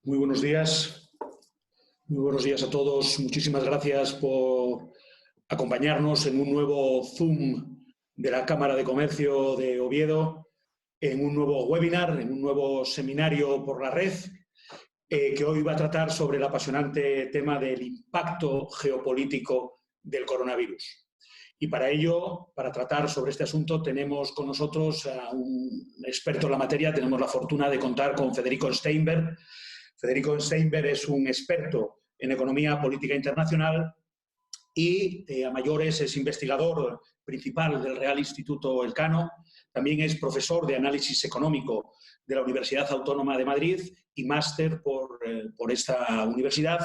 Muy buenos días. Muy buenos días a todos. Muchísimas gracias por acompañarnos en un nuevo Zoom de la Cámara de Comercio de Oviedo, en un nuevo webinar, en un nuevo seminario por la red, que hoy va a tratar sobre el apasionante tema del impacto geopolítico del coronavirus. Y para ello, para tratar sobre este asunto, tenemos con nosotros a un experto en la materia. Tenemos la fortuna de contar con Federico Steinberg. Federico Steinberg es un experto en economía política internacional y a mayores es investigador principal del Real Instituto Elcano. También es profesor de análisis económico de la Universidad Autónoma de Madrid y máster por esta universidad.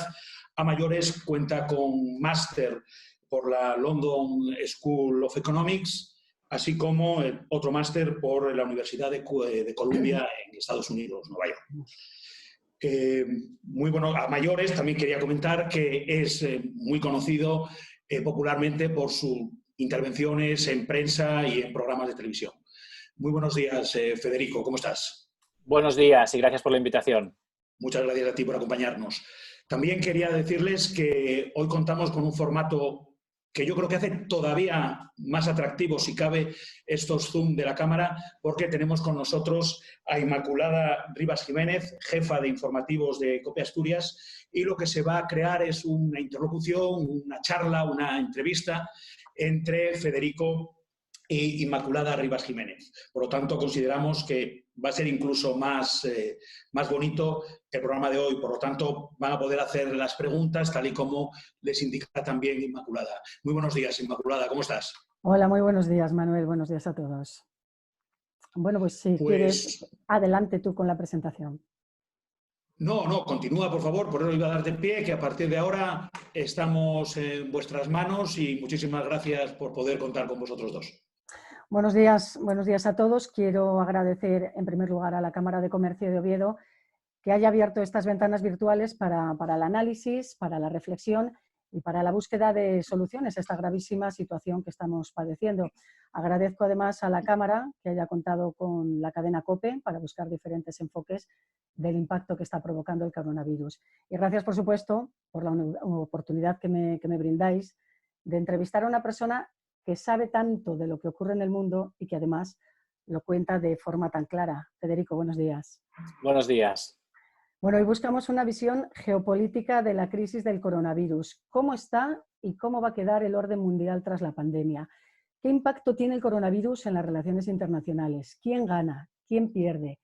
A mayores cuenta con máster por la London School of Economics, así como otro máster por la Universidad de Columbia en Estados Unidos, Nueva York. Muy bueno, a mayores también quería comentar que es muy conocido popularmente por sus intervenciones en prensa y en programas de televisión. Muy buenos días, Federico, ¿cómo estás? Buenos días y gracias por la invitación. Muchas gracias a ti por acompañarnos. También quería decirles que hoy contamos con un formato que yo creo que hace todavía más atractivo, si cabe, estos Zoom de la Cámara, porque tenemos con nosotros a Inmaculada Rivas Jiménez, jefa de informativos de COPE Asturias, y lo que se va a crear es una interlocución, una charla, una entrevista entre Federico e Inmaculada Rivas Jiménez. Por lo tanto, consideramos que va a ser incluso más bonito el programa de hoy. Por lo tanto, van a poder hacer las preguntas tal y como les indica también Inmaculada. Muy buenos días, Inmaculada. ¿Cómo estás? Hola, muy buenos días, Manuel. Buenos días a todos. Bueno, pues si quieres, adelante tú con la presentación. No, continúa, por favor. Por eso iba a darte pie, que a partir de ahora estamos en vuestras manos y muchísimas gracias por poder contar con vosotros dos. Buenos días a todos. Quiero agradecer en primer lugar a la Cámara de Comercio de Oviedo que haya abierto estas ventanas virtuales para el análisis, para la reflexión y para la búsqueda de soluciones a esta gravísima situación que estamos padeciendo. Agradezco además a la Cámara que haya contado con la cadena COPE para buscar diferentes enfoques del impacto que está provocando el coronavirus. Y gracias, por supuesto, por la oportunidad que me brindáis de entrevistar a una persona que sabe tanto de lo que ocurre en el mundo y que además lo cuenta de forma tan clara. Federico, buenos días. Buenos días. Bueno, hoy buscamos una visión geopolítica de la crisis del coronavirus. ¿Cómo está y cómo va a quedar el orden mundial tras la pandemia? ¿Qué impacto tiene el coronavirus en las relaciones internacionales? ¿Quién gana? ¿Quién pierde?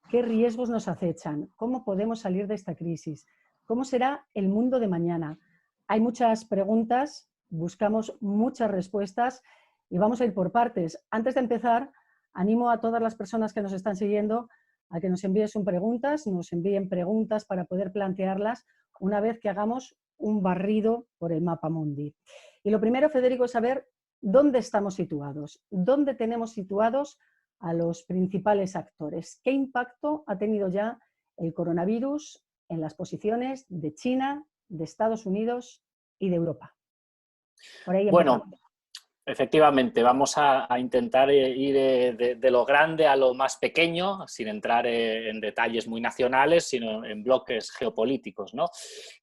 ¿Qué riesgos nos acechan? ¿Cómo podemos salir de esta crisis? ¿Cómo será el mundo de mañana? Hay muchas preguntas, buscamos muchas respuestas y vamos a ir por partes. Antes de empezar, animo a todas las personas que nos están siguiendo a que nos envíen preguntas para poder plantearlas una vez que hagamos un barrido por el mapa mundi. Y lo primero, Federico, es saber dónde estamos situados, dónde tenemos situados a los principales actores. ¿Qué impacto ha tenido ya el coronavirus en las posiciones de China, de Estados Unidos y de Europa? Por ahí empezamos. Bueno, efectivamente, vamos a intentar ir de lo grande a lo más pequeño, sin entrar en detalles muy nacionales, sino en bloques geopolíticos, ¿no?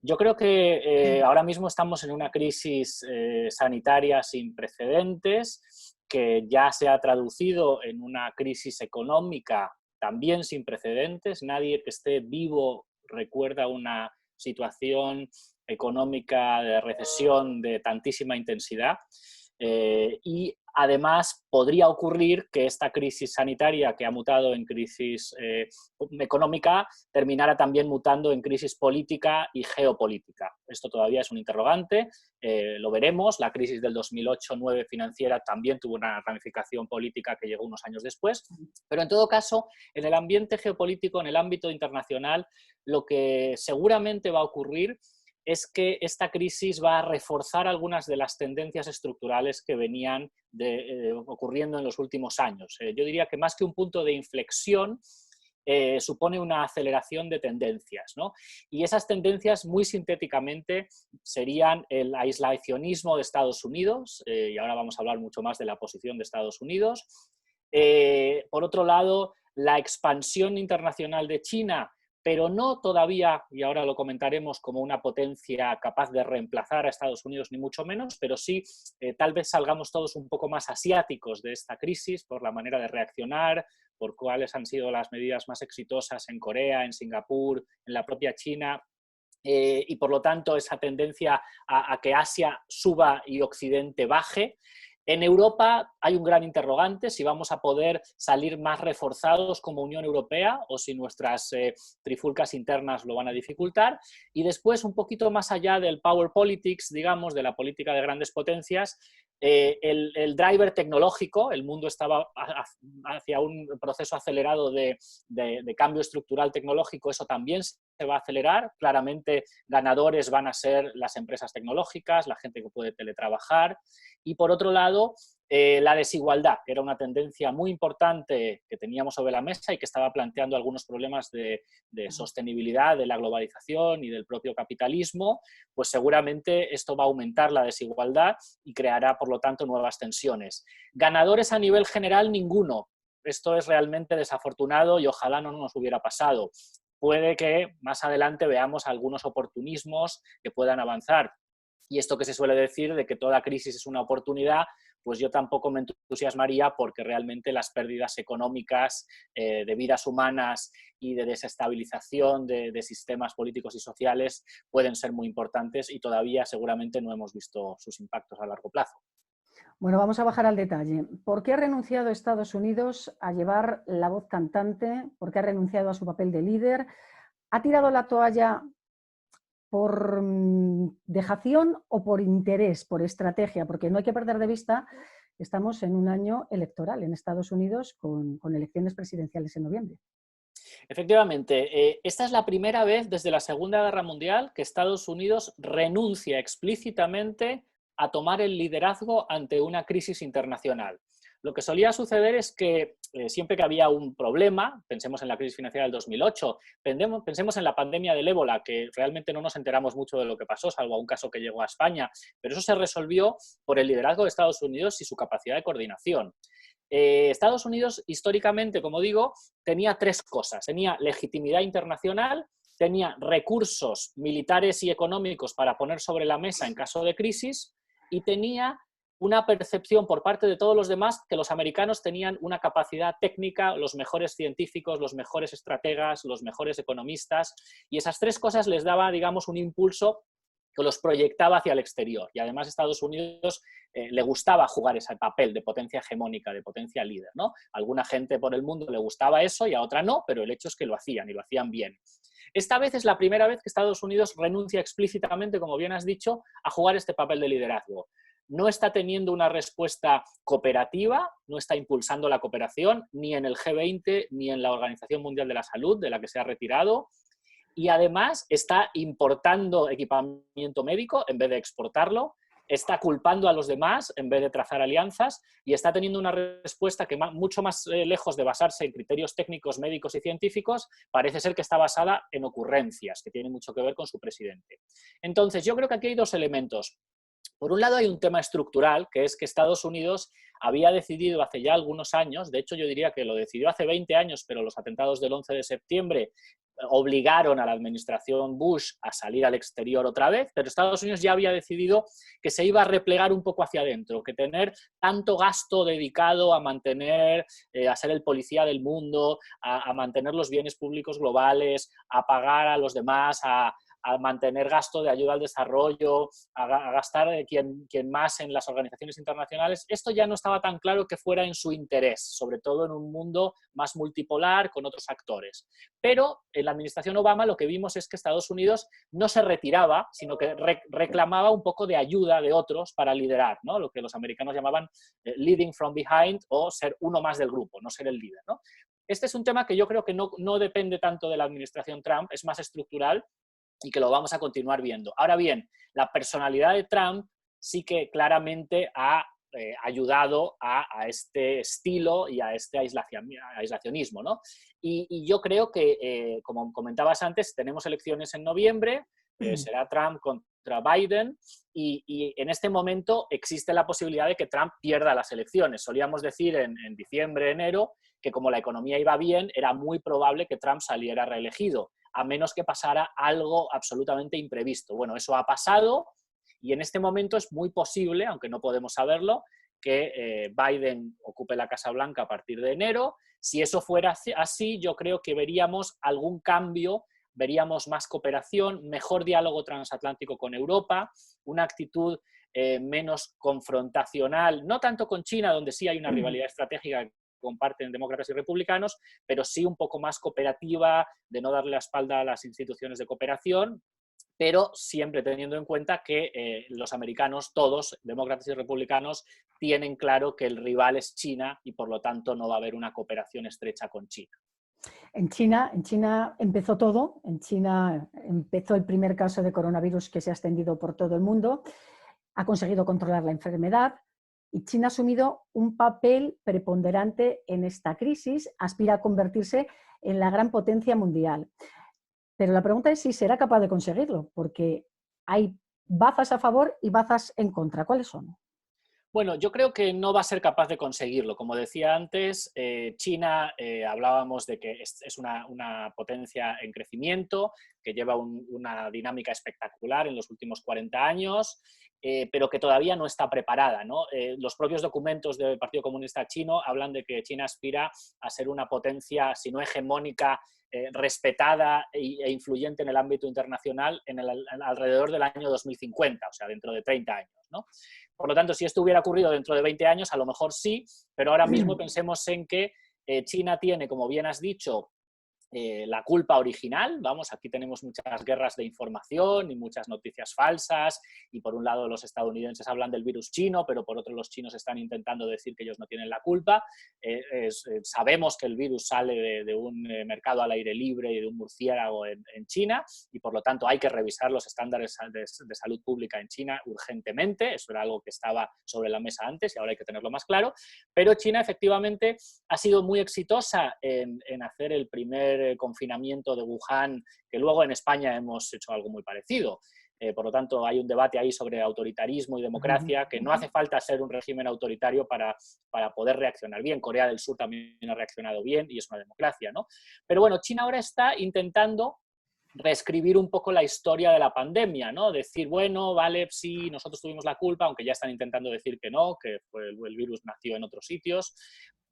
Yo creo que ahora mismo estamos en una crisis sanitaria sin precedentes, que ya se ha traducido en una crisis económica también sin precedentes. Nadie que esté vivo recuerda una situación económica de recesión de tantísima intensidad. Y además podría ocurrir que esta crisis sanitaria que ha mutado en crisis económica terminara también mutando en crisis política y geopolítica. Esto todavía es un interrogante, lo veremos. La crisis del 2008-2009 financiera también tuvo una ramificación política que llegó unos años después, pero en todo caso, en el ambiente geopolítico, en el ámbito internacional, lo que seguramente va a ocurrir es que esta crisis va a reforzar algunas de las tendencias estructurales que venían ocurriendo en los últimos años. Yo diría que más que un punto de inflexión, supone una aceleración de tendencias, ¿no? Y esas tendencias, muy sintéticamente, serían el aislacionismo de Estados Unidos, y ahora vamos a hablar mucho más de la posición de Estados Unidos. Por otro lado, la expansión internacional de China, pero no todavía, y ahora lo comentaremos, como una potencia capaz de reemplazar a Estados Unidos, ni mucho menos, pero sí tal vez salgamos todos un poco más asiáticos de esta crisis por la manera de reaccionar, por cuáles han sido las medidas más exitosas en Corea, en Singapur, en la propia China. Y por lo tanto esa tendencia a que Asia suba y Occidente baje. En Europa hay un gran interrogante si vamos a poder salir más reforzados como Unión Europea o si nuestras trifulcas internas lo van a dificultar. Y después, un poquito más allá del power politics, digamos, de la política de grandes potencias, el driver tecnológico, el mundo estaba hacia un proceso acelerado de cambio estructural tecnológico, eso también se va a acelerar. Claramente ganadores van a ser las empresas tecnológicas, la gente que puede teletrabajar. Y por otro lado, la desigualdad, que era una tendencia muy importante que teníamos sobre la mesa y que estaba planteando algunos problemas de sostenibilidad de la globalización y del propio capitalismo, pues seguramente esto va a aumentar la desigualdad y creará, por lo tanto, nuevas tensiones. Ganadores a nivel general, ninguno. Esto es realmente desafortunado y ojalá no nos hubiera pasado. Puede que más adelante veamos algunos oportunismos que puedan avanzar. Y esto que se suele decir de que toda crisis es una oportunidad, pues yo tampoco me entusiasmaría porque realmente las pérdidas económicas de vidas humanas y de desestabilización de sistemas políticos y sociales pueden ser muy importantes y todavía seguramente no hemos visto sus impactos a largo plazo. Bueno, vamos a bajar al detalle. ¿Por qué ha renunciado Estados Unidos a llevar la voz cantante? ¿Por qué ha renunciado a su papel de líder? ¿Ha tirado la toalla por dejación o por interés, por estrategia? Porque no hay que perder de vista que estamos en un año electoral en Estados Unidos con elecciones presidenciales en noviembre. Efectivamente, esta es la primera vez desde la Segunda Guerra Mundial que Estados Unidos renuncia explícitamente a tomar el liderazgo ante una crisis internacional. Lo que solía suceder es que siempre que había un problema, pensemos en la crisis financiera del 2008, pensemos en la pandemia del ébola, que realmente no nos enteramos mucho de lo que pasó, salvo a un caso que llegó a España, pero eso se resolvió por el liderazgo de Estados Unidos y su capacidad de coordinación. Estados Unidos, históricamente, como digo, tenía tres cosas. Tenía legitimidad internacional, tenía recursos militares y económicos para poner sobre la mesa en caso de crisis y tenía una percepción por parte de todos los demás que los americanos tenían una capacidad técnica, los mejores científicos, los mejores estrategas, los mejores economistas, y esas tres cosas les daba, digamos, un impulso que los proyectaba hacia el exterior. Y además Estados Unidos le gustaba jugar ese papel de potencia hegemónica, de potencia líder, ¿no? A alguna gente por el mundo le gustaba eso y a otra no, pero el hecho es que lo hacían y lo hacían bien. Esta vez es la primera vez que Estados Unidos renuncia explícitamente, como bien has dicho, a jugar este papel de liderazgo. No está teniendo una respuesta cooperativa, no está impulsando la cooperación ni en el G20 ni en la Organización Mundial de la Salud, de la que se ha retirado, y además está importando equipamiento médico en vez de exportarlo, está culpando a los demás en vez de trazar alianzas y está teniendo una respuesta que mucho más lejos de basarse en criterios técnicos, médicos y científicos, parece ser que está basada en ocurrencias, que tienen mucho que ver con su presidente. Entonces, yo creo que aquí hay dos elementos. Por un lado hay un tema estructural, que es que Estados Unidos había decidido hace ya algunos años, de hecho yo diría que lo decidió hace 20 años, pero los atentados del 11 de septiembre obligaron a la administración Bush a salir al exterior otra vez, pero Estados Unidos ya había decidido que se iba a replegar un poco hacia adentro, que tener tanto gasto dedicado a mantener, a ser el policía del mundo, a mantener los bienes públicos globales, a pagar a los demás, a mantener gasto de ayuda al desarrollo, a gastar quien más en las organizaciones internacionales, esto ya no estaba tan claro que fuera en su interés, sobre todo en un mundo más multipolar con otros actores. Pero en la administración Obama lo que vimos es que Estados Unidos no se retiraba, sino que reclamaba un poco de ayuda de otros para liderar, ¿no? Lo que los americanos llamaban leading from behind o ser uno más del grupo, no ser el líder, ¿no? Este es un tema que yo creo que no depende tanto de la administración Trump, es más estructural y que lo vamos a continuar viendo. Ahora bien, la personalidad de Trump sí que claramente ha ayudado a este estilo y a este aislacionismo, ¿no? Y yo creo que, como comentabas antes, tenemos elecciones en noviembre, será Trump contra Biden, y en este momento existe la posibilidad de que Trump pierda las elecciones. Solíamos decir en diciembre, enero, que como la economía iba bien, era muy probable que Trump saliera reelegido. a menos que pasara algo absolutamente imprevisto. Bueno, eso ha pasado y en este momento es muy posible, aunque no podemos saberlo, que Biden ocupe la Casa Blanca a partir de enero. Si eso fuera así, yo creo que veríamos algún cambio, veríamos más cooperación, mejor diálogo transatlántico con Europa, una actitud menos confrontacional, no tanto con China, donde sí hay una rivalidad estratégica que comparten demócratas y republicanos, pero sí un poco más cooperativa, de no darle la espalda a las instituciones de cooperación, pero siempre teniendo en cuenta que los americanos, todos, demócratas y republicanos, tienen claro que el rival es China y por lo tanto no va a haber una cooperación estrecha con China. En China empezó todo, en China empezó el primer caso de coronavirus que se ha extendido por todo el mundo, ha conseguido controlar la enfermedad y China ha asumido un papel preponderante en esta crisis, aspira a convertirse en la gran potencia mundial. Pero la pregunta es si será capaz de conseguirlo, porque hay bazas a favor y bazas en contra. ¿Cuáles son? Bueno, yo creo que no va a ser capaz de conseguirlo. Como decía antes, China, hablábamos de que es una potencia en crecimiento, que lleva una dinámica espectacular en los últimos 40 años, pero que todavía no está preparada, ¿no? Los propios documentos del Partido Comunista Chino hablan de que China aspira a ser una potencia, si no hegemónica, respetada e influyente en el ámbito internacional alrededor del año 2050, o sea, dentro de 30 años, ¿no? Por lo tanto, si esto hubiera ocurrido dentro de 20 años, a lo mejor sí, pero ahora mismo pensemos en que China tiene, como bien has dicho, la culpa original. Vamos, aquí tenemos muchas guerras de información y muchas noticias falsas, y por un lado los estadounidenses hablan del virus chino, pero por otro los chinos están intentando decir que ellos no tienen la culpa. Sabemos que el virus sale de un mercado al aire libre y de un murciélago en China, y por lo tanto hay que revisar los estándares de salud pública en China urgentemente. Eso era algo que estaba sobre la mesa antes y ahora hay que tenerlo más claro, pero China efectivamente ha sido muy exitosa en hacer el primer confinamiento de Wuhan, que luego en España hemos hecho algo muy parecido. Por lo tanto, hay un debate ahí sobre autoritarismo y democracia, que no hace falta ser un régimen autoritario para poder reaccionar bien. Corea del Sur también ha reaccionado bien y es una democracia, ¿no? Pero bueno, China ahora está intentando reescribir un poco la historia de la pandemia, ¿no? Decir, bueno, vale, sí, nosotros tuvimos la culpa, aunque ya están intentando decir que no, que el virus nació en otros sitios,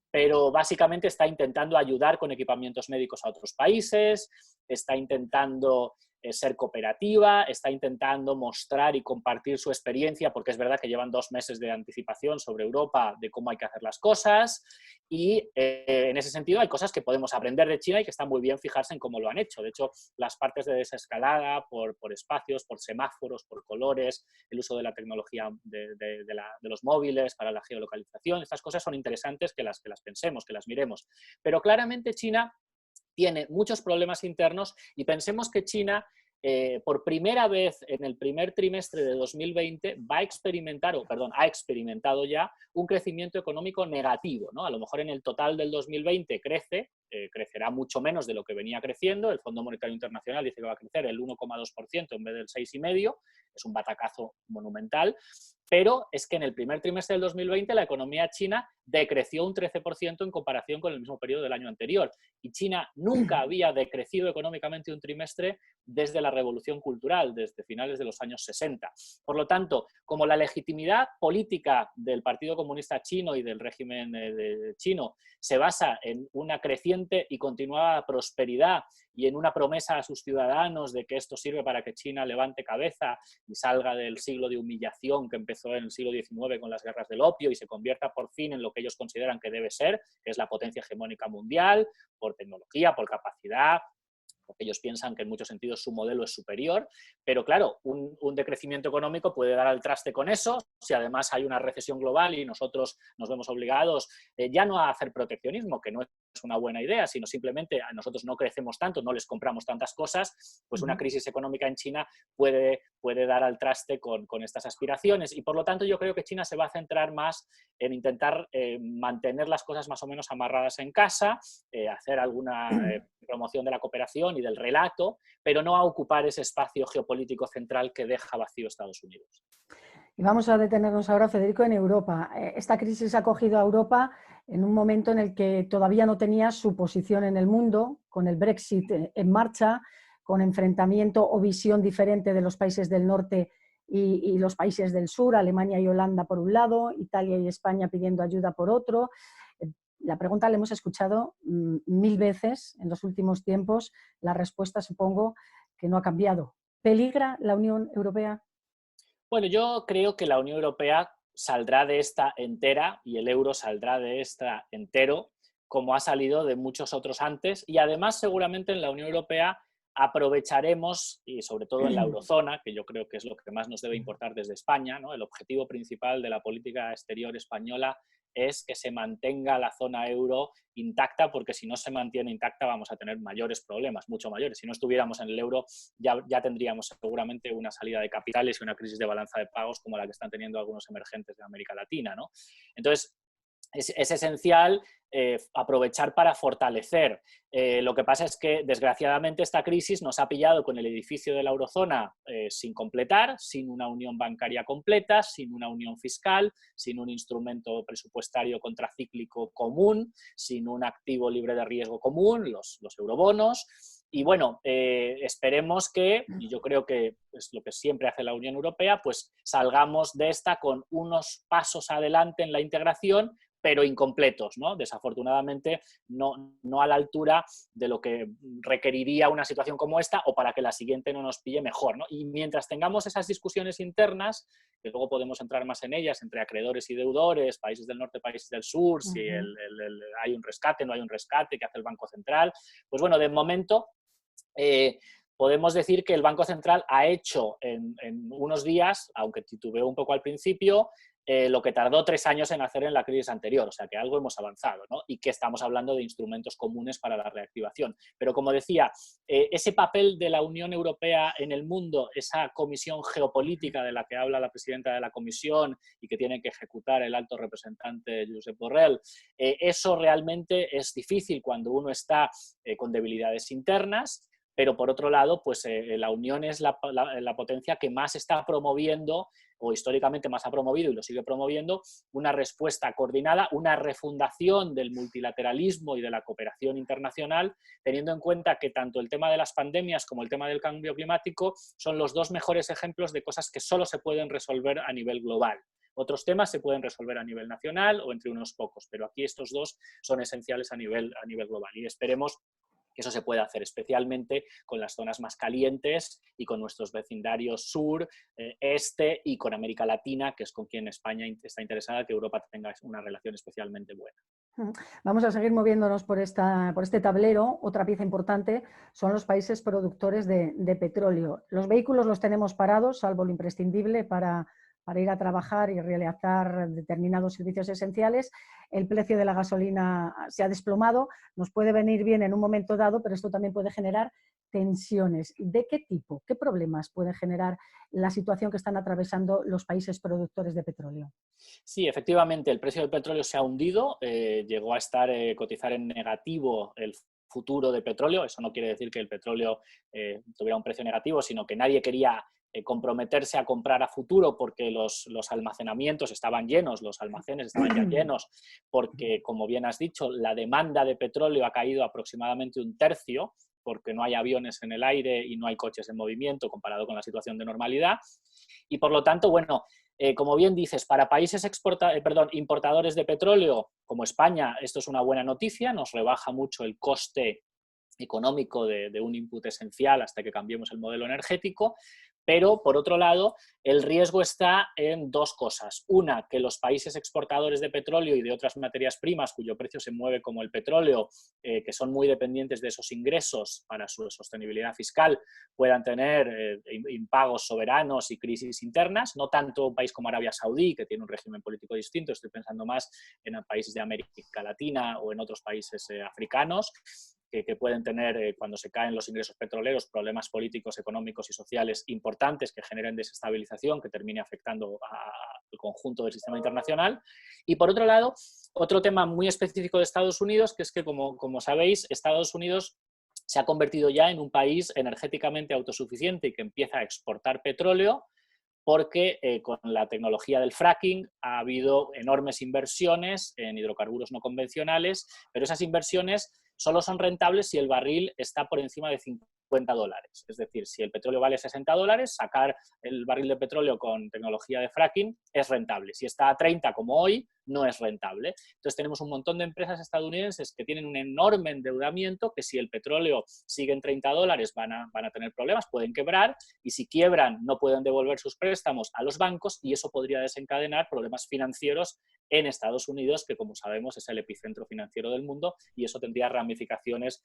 pero básicamente está intentando ayudar con equipamientos médicos a otros países, está intentando ser cooperativa, está intentando mostrar y compartir su experiencia, porque es verdad que llevan 2 meses de anticipación sobre Europa de cómo hay que hacer las cosas, y en ese sentido hay cosas que podemos aprender de China y que está muy bien fijarse en cómo lo han hecho. De hecho, las partes de desescalada por espacios, por semáforos, por colores, el uso de la tecnología de los móviles para la geolocalización, estas cosas son interesantes que las pensemos, que las miremos. Pero claramente China tiene muchos problemas internos y pensemos que China por primera vez en el primer trimestre de 2020 ha experimentado ya un crecimiento económico negativo, ¿no? A lo mejor en el total del 2020 crecerá mucho menos de lo que venía creciendo. El Fondo Monetario Internacional dice que va a crecer el 1,2% en vez del 6,5%, es un batacazo monumental, pero es que en el primer trimestre del 2020 la economía china decreció un 13% en comparación con el mismo periodo del año anterior, y China nunca había decrecido económicamente un trimestre desde la Revolución Cultural, desde finales de los años 60. Por lo tanto, como la legitimidad política del Partido Comunista Chino y del régimen chino se basa en una creciente y continuada prosperidad y en una promesa a sus ciudadanos de que esto sirve para que China levante cabeza y salga del siglo de humillación que empezó en el siglo XIX con las guerras del opio y se convierta por fin en lo que ellos consideran que debe ser, que es la potencia hegemónica mundial, por tecnología, por capacidad, porque ellos piensan que en muchos sentidos su modelo es superior, pero claro, un decrecimiento económico puede dar al traste con eso, si además hay una recesión global y nosotros nos vemos obligados ya no a hacer proteccionismo, que no es una buena idea, sino simplemente a nosotros no crecemos tanto, no les compramos tantas cosas, pues una crisis económica en China puede dar al traste con estas aspiraciones, y por lo tanto yo creo que China se va a centrar más en intentar mantener las cosas más o menos amarradas en casa, hacer alguna promoción de la cooperación y del relato, pero no a ocupar ese espacio geopolítico central que deja vacío Estados Unidos. Y vamos a detenernos ahora, Federico, en Europa. Esta crisis ha cogido a Europa en un momento en el que todavía no tenía su posición en el mundo, con el Brexit en marcha, con enfrentamiento o visión diferente de los países del norte y los países del sur, Alemania y Holanda por un lado, Italia y España pidiendo ayuda por otro. La pregunta la hemos escuchado 1000 veces en los últimos tiempos, la respuesta supongo que no ha cambiado. ¿Peligra la Unión Europea? Bueno, yo creo que la Unión Europea saldrá de esta entera y el euro saldrá de esta entero, como ha salido de muchos otros antes, y además seguramente en la Unión Europea aprovecharemos, y sobre todo en la eurozona, que yo creo que es lo que más nos debe importar desde España, ¿no? El objetivo principal de la política exterior española es que se mantenga la zona euro intacta, porque si no se mantiene intacta vamos a tener mayores problemas, mucho mayores. Si no estuviéramos en el euro ya tendríamos seguramente una salida de capitales y una crisis de balanza de pagos como la que están teniendo algunos emergentes de América Latina, ¿no? Entonces, es esencial aprovechar para fortalecer. Lo que pasa es que, desgraciadamente, esta crisis nos ha pillado con el edificio de la eurozona sin completar, sin una unión bancaria completa, sin una unión fiscal, sin un instrumento presupuestario contracíclico común, sin un activo libre de riesgo común, los eurobonos. Y bueno, esperemos que, y yo creo que es lo que siempre hace la Unión Europea, pues salgamos de esta con unos pasos adelante en la integración, pero incompletos, ¿no? Desafortunadamente no a la altura de lo que requeriría una situación como esta, o para que la siguiente no nos pille mejor, ¿no? Y mientras tengamos esas discusiones internas, que luego podemos entrar más en ellas, entre acreedores y deudores, países del norte, países del sur, si hay un rescate, no hay un rescate, qué hace el Banco Central, pues bueno, de momento podemos decir que el Banco Central ha hecho en unos días, aunque titubeó un poco al principio, lo que tardó 3 años en hacer en la crisis anterior, o sea que algo hemos avanzado, ¿no? Y que estamos hablando de instrumentos comunes para la reactivación. Pero como decía, ese papel de la Unión Europea en el mundo, esa comisión geopolítica de la que habla la presidenta de la Comisión y que tiene que ejecutar el alto representante Josep Borrell, eso realmente es difícil cuando uno está con debilidades internas. Pero por otro lado, pues la Unión es la potencia que más está promoviendo, o históricamente más ha promovido y lo sigue promoviendo, una respuesta coordinada, una refundación del multilateralismo y de la cooperación internacional, teniendo en cuenta que tanto el tema de las pandemias como el tema del cambio climático son los 2 mejores ejemplos de cosas que solo se pueden resolver a nivel global. Otros temas se pueden resolver a nivel nacional o entre unos pocos, pero aquí estos 2 son esenciales a nivel global, y esperemos que eso se puede hacer, especialmente con las zonas más calientes y con nuestros vecindarios sur, este, y con América Latina, que es con quien España está interesada que Europa tenga una relación especialmente buena. Vamos a seguir moviéndonos por este tablero. Otra pieza importante son los países productores de petróleo. Los vehículos los tenemos parados, salvo lo imprescindible para ir a trabajar y realizar determinados servicios esenciales. El precio de la gasolina se ha desplomado, nos puede venir bien en un momento dado, pero esto también puede generar tensiones. ¿De qué tipo? ¿Qué problemas puede generar la situación que están atravesando los países productores de petróleo? Sí, efectivamente, el precio del petróleo se ha hundido, llegó a cotizar en negativo el futuro de petróleo. Eso no quiere decir que el petróleo tuviera un precio negativo, sino que nadie quería comprometerse a comprar a futuro porque los almacenamientos estaban llenos, los almacenes estaban ya llenos, porque, como bien has dicho, la demanda de petróleo ha caído aproximadamente 1/3, porque no hay aviones en el aire y no hay coches en movimiento comparado con la situación de normalidad. Y por lo tanto, bueno, como bien dices, para países importadores de petróleo como España, esto es una buena noticia, nos rebaja mucho el coste económico de un input esencial hasta que cambiemos el modelo energético. Pero, por otro lado, el riesgo está en 2 cosas. Una, que los países exportadores de petróleo y de otras materias primas, cuyo precio se mueve como el petróleo, que son muy dependientes de esos ingresos para su sostenibilidad fiscal, puedan tener impagos soberanos y crisis internas. No tanto un país como Arabia Saudí, que tiene un régimen político distinto, estoy pensando más en países de América Latina o en otros países africanos, que pueden tener, cuando se caen los ingresos petroleros, problemas políticos, económicos y sociales importantes que generen desestabilización, que termine afectando al conjunto del sistema internacional. Y por otro lado, otro tema muy específico de Estados Unidos, que es que, como sabéis, Estados Unidos se ha convertido ya en un país energéticamente autosuficiente y que empieza a exportar petróleo, porque con la tecnología del fracking ha habido enormes inversiones en hidrocarburos no convencionales, pero esas inversiones solo son rentables si el barril está por encima de $50. Es decir, si el petróleo vale $60, sacar el barril de petróleo con tecnología de fracking es rentable. Si está a 30 como hoy, no es rentable. Entonces tenemos un montón de empresas estadounidenses que tienen un enorme endeudamiento, que si el petróleo sigue en $30 van a tener problemas, pueden quebrar, y si quiebran no pueden devolver sus préstamos a los bancos, y eso podría desencadenar problemas financieros en Estados Unidos, que como sabemos es el epicentro financiero del mundo, y eso tendría ramificaciones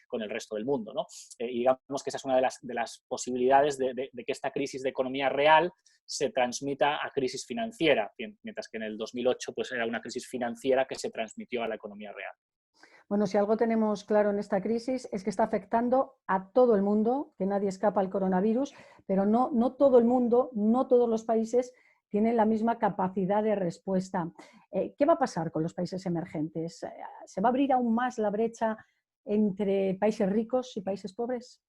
con el resto del mundo, ¿no? Y digamos que esa es una de las posibilidades de que esta crisis de economía real se transmita a crisis financiera, mientras que en el 2008 pues, era una crisis financiera que se transmitió a la economía real. Bueno, si algo tenemos claro en esta crisis es que está afectando a todo el mundo, que nadie escapa al coronavirus, pero no todo el mundo, no todos los países tienen la misma capacidad de respuesta. ¿Qué va a pasar con los países emergentes? ¿Se va a abrir aún más la brecha entre países ricos y países pobres?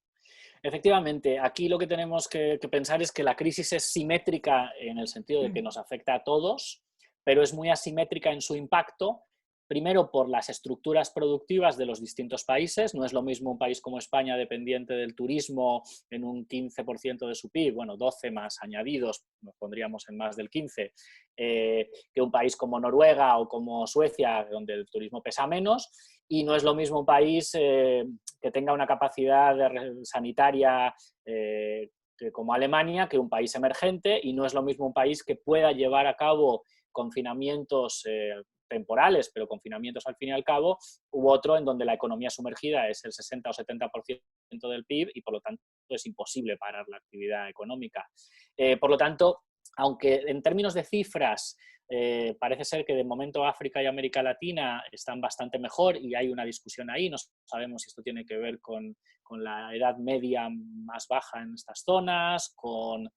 Efectivamente, aquí lo que tenemos que pensar es que la crisis es simétrica en el sentido de que nos afecta a todos, pero es muy asimétrica en su impacto. Primero, por las estructuras productivas de los distintos países. No es lo mismo un país como España, dependiente del turismo en un 15% de su PIB, bueno, 12 más añadidos, nos pondríamos en más del 15, que un país como Noruega o como Suecia, donde el turismo pesa menos. Y no es lo mismo un país que tenga una capacidad sanitaria como Alemania, que un país emergente, y no es lo mismo un país que pueda llevar a cabo confinamientos temporales, pero confinamientos al fin y al cabo, u otro en donde la economía sumergida es el 60 o 70% del PIB y por lo tanto es imposible parar la actividad económica. Por lo tanto, aunque en términos de cifras parece ser que de momento África y América Latina están bastante mejor y hay una discusión ahí, no sabemos si esto tiene que ver con la edad media más baja en estas zonas, con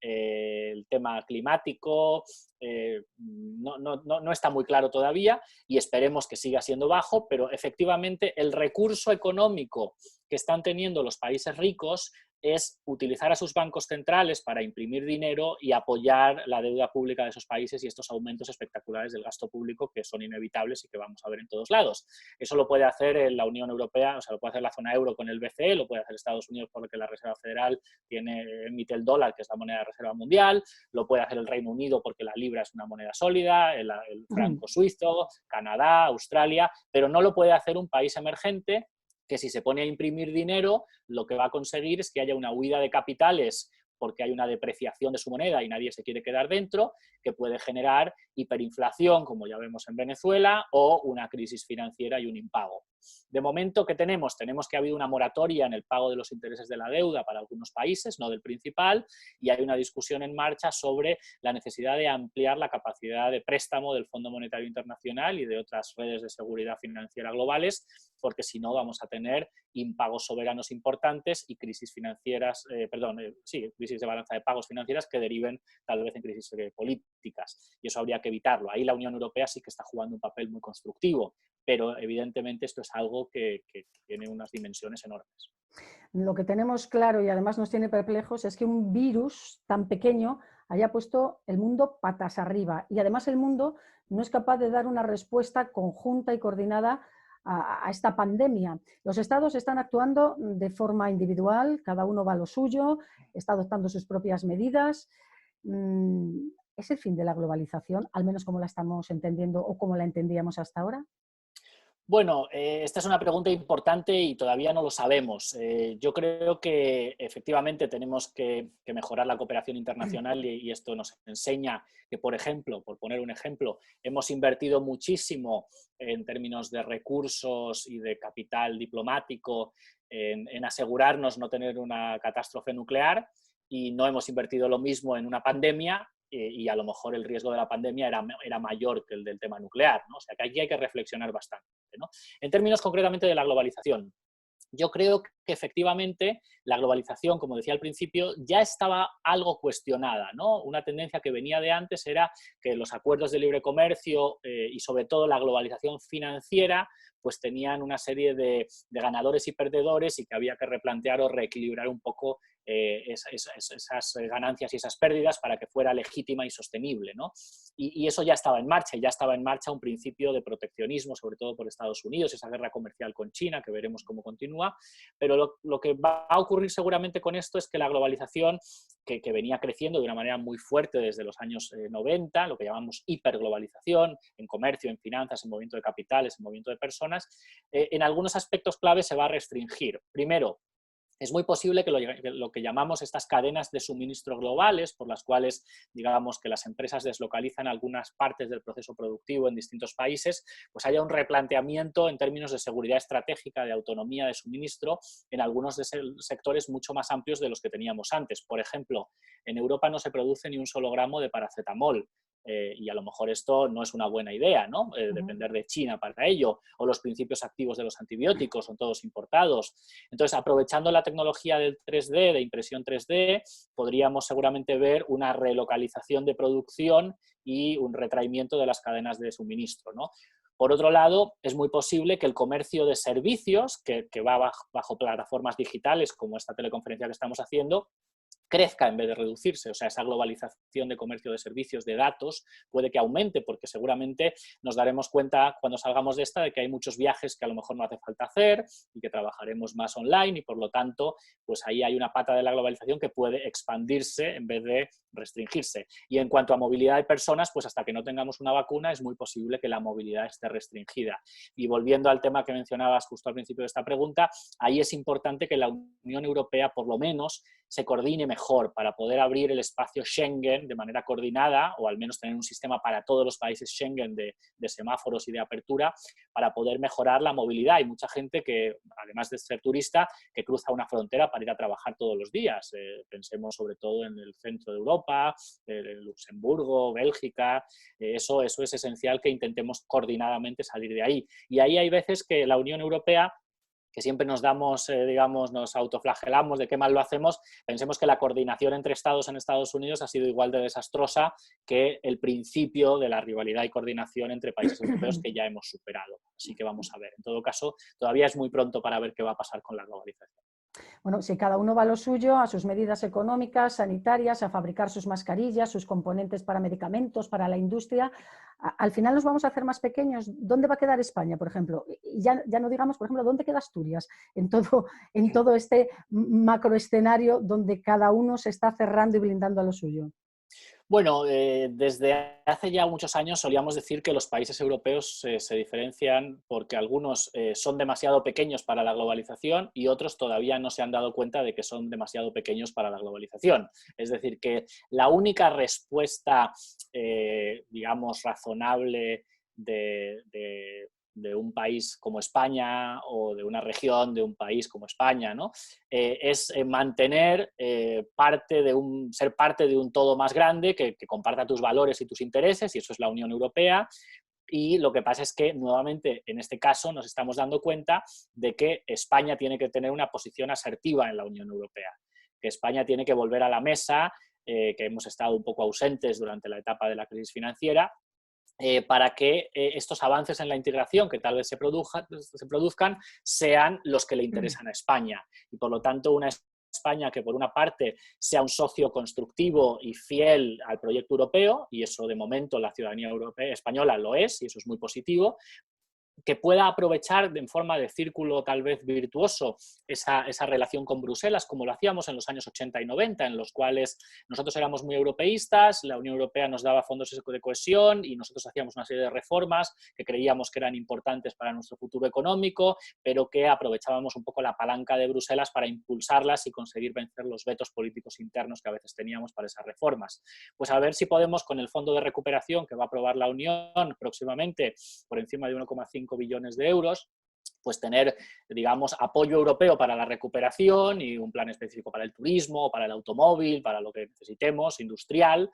el tema climático, no está muy claro todavía y esperemos que siga siendo bajo, pero efectivamente el recurso económico que están teniendo los países ricos es utilizar a sus bancos centrales para imprimir dinero y apoyar la deuda pública de esos países y estos aumentos espectaculares del gasto público que son inevitables y que vamos a ver en todos lados. Eso lo puede hacer la Unión Europea, o sea, lo puede hacer la zona euro con el BCE, lo puede hacer Estados Unidos porque la Reserva Federal emite el dólar, que es la moneda de reserva mundial, lo puede hacer el Reino Unido porque la libra es una moneda sólida, el franco suizo, Canadá, Australia, pero no lo puede hacer un país emergente que si se pone a imprimir dinero, lo que va a conseguir es que haya una huida de capitales porque hay una depreciación de su moneda y nadie se quiere quedar dentro, que puede generar hiperinflación, como ya vemos en Venezuela, o una crisis financiera y un impago. De momento, ¿qué tenemos? Tenemos que ha habido una moratoria en el pago de los intereses de la deuda para algunos países, no del principal, y hay una discusión en marcha sobre la necesidad de ampliar la capacidad de préstamo del Fondo Monetario Internacional y de otras redes de seguridad financiera globales, porque si no vamos a tener impagos soberanos importantes y crisis financieras, crisis de balanza de pagos financieras que deriven tal vez en crisis políticas, y eso habría que evitarlo. Ahí la Unión Europea sí que está jugando un papel muy constructivo, pero evidentemente esto es algo que tiene unas dimensiones enormes. Lo que tenemos claro y además nos tiene perplejos es que un virus tan pequeño haya puesto el mundo patas arriba y además el mundo no es capaz de dar una respuesta conjunta y coordinada a esta pandemia. Los estados están actuando de forma individual, cada uno va a lo suyo, está adoptando sus propias medidas. ¿Es el fin de la globalización, al menos como la estamos entendiendo o como la entendíamos hasta ahora? Bueno, esta es una pregunta importante y todavía no lo sabemos. Yo creo que efectivamente tenemos que mejorar la cooperación internacional y esto nos enseña que, por ejemplo, por poner un ejemplo, hemos invertido muchísimo en términos de recursos y de capital diplomático en asegurarnos no tener una catástrofe nuclear y no hemos invertido lo mismo en una pandemia y a lo mejor el riesgo de la pandemia era mayor que el del tema nuclear, ¿no? O sea que aquí hay que reflexionar bastante, ¿no? En términos concretamente de la globalización, yo creo que efectivamente la globalización, como decía al principio, ya estaba algo cuestionada, ¿no? Una tendencia que venía de antes era que los acuerdos de libre comercio y sobre todo la globalización financiera pues tenían una serie de ganadores y perdedores y que había que replantear o reequilibrar un poco esas ganancias y esas pérdidas para que fuera legítima y sostenible, ¿no? Y eso ya estaba en marcha, un principio de proteccionismo, sobre todo por Estados Unidos, esa guerra comercial con China, que veremos cómo continúa, pero lo que va a ocurrir seguramente con esto es que la globalización, que venía creciendo de una manera muy fuerte desde los años 90, lo que llamamos hiperglobalización, en comercio, en finanzas, en movimiento de capitales, en movimiento de personas, en algunos aspectos clave se va a restringir. Primero, es muy posible que lo que llamamos estas cadenas de suministro globales, por las cuales, digamos, que las empresas deslocalizan algunas partes del proceso productivo en distintos países, pues haya un replanteamiento en términos de seguridad estratégica, de autonomía de suministro, en algunos sectores mucho más amplios de los que teníamos antes. Por ejemplo, en Europa no se produce ni un solo gramo de paracetamol. Y a lo mejor esto no es una buena idea, ¿no? Depender de China para ello, o los principios activos de los antibióticos son todos importados. Entonces, aprovechando la tecnología del 3D, de impresión 3D, podríamos seguramente ver una relocalización de producción y un retraimiento de las cadenas de suministro, ¿no? Por otro lado, es muy posible que el comercio de servicios, que va bajo plataformas digitales como esta teleconferencia que estamos haciendo, crezca en vez de reducirse, o sea, esa globalización de comercio de servicios, de datos, puede que aumente, porque seguramente nos daremos cuenta cuando salgamos de esta de que hay muchos viajes que a lo mejor no hace falta hacer y que trabajaremos más online y por lo tanto, pues ahí hay una pata de la globalización que puede expandirse en vez de restringirse. Y en cuanto a movilidad de personas, pues hasta que no tengamos una vacuna es muy posible que la movilidad esté restringida. Y volviendo al tema que mencionabas justo al principio de esta pregunta, ahí es importante que la Unión Europea por lo menos se coordine mejor para poder abrir el espacio Schengen de manera coordinada o al menos tener un sistema para todos los países Schengen de semáforos y de apertura para poder mejorar la movilidad. Hay mucha gente que, además de ser turista, que cruza una frontera para ir a trabajar todos los días. Pensemos sobre todo en el centro de Europa, Luxemburgo, Bélgica. Eso es esencial que intentemos coordinadamente salir de ahí. Y ahí hay veces que la Unión Europea, que siempre nos damos, digamos, nos autoflagelamos de qué mal lo hacemos, pensemos que la coordinación entre estados en Estados Unidos ha sido igual de desastrosa que el principio de la rivalidad y coordinación entre países europeos que ya hemos superado. Así que vamos a ver. En todo caso, todavía es muy pronto para ver qué va a pasar con la globalización. Bueno, si cada uno va a lo suyo, a sus medidas económicas, sanitarias, a fabricar sus mascarillas, sus componentes para medicamentos, para la industria, al final nos vamos a hacer más pequeños. ¿Dónde va a quedar España, por ejemplo? Y ya no digamos, por ejemplo, ¿dónde queda Asturias? En todo este macroescenario donde cada uno se está cerrando y blindando a lo suyo. Bueno, desde hace ya muchos años solíamos decir que los países europeos se diferencian porque algunos son demasiado pequeños para la globalización y otros todavía no se han dado cuenta de que son demasiado pequeños para la globalización. Es decir, que la única respuesta, digamos, razonable de un país como España o de una región de un país como España, ¿no? Es mantener ser parte de un todo más grande que comparta tus valores y tus intereses, y eso es la Unión Europea. Y lo que pasa es que, nuevamente, en este caso nos estamos dando cuenta de que España tiene que tener una posición asertiva en la Unión Europea, que España tiene que volver a la mesa, que hemos estado un poco ausentes durante la etapa de la crisis financiera, para que estos avances en la integración que tal vez se produzcan sean los que le interesan a España. Y por lo tanto, una España que por una parte sea un socio constructivo y fiel al proyecto europeo, y eso de momento la ciudadanía española lo es, y eso es muy positivo, que pueda aprovechar en forma de círculo tal vez virtuoso esa relación con Bruselas, como lo hacíamos en los años 80 y 90, en los cuales nosotros éramos muy europeístas, la Unión Europea nos daba fondos de cohesión y nosotros hacíamos una serie de reformas que creíamos que eran importantes para nuestro futuro económico, pero que aprovechábamos un poco la palanca de Bruselas para impulsarlas y conseguir vencer los vetos políticos internos que a veces teníamos para esas reformas. Pues a ver si podemos, con el fondo de recuperación que va a aprobar la Unión próximamente, por encima de 1,5 billones de euros, pues tener, digamos, apoyo europeo para la recuperación y un plan específico para el turismo, para el automóvil, para lo que necesitemos, industrial,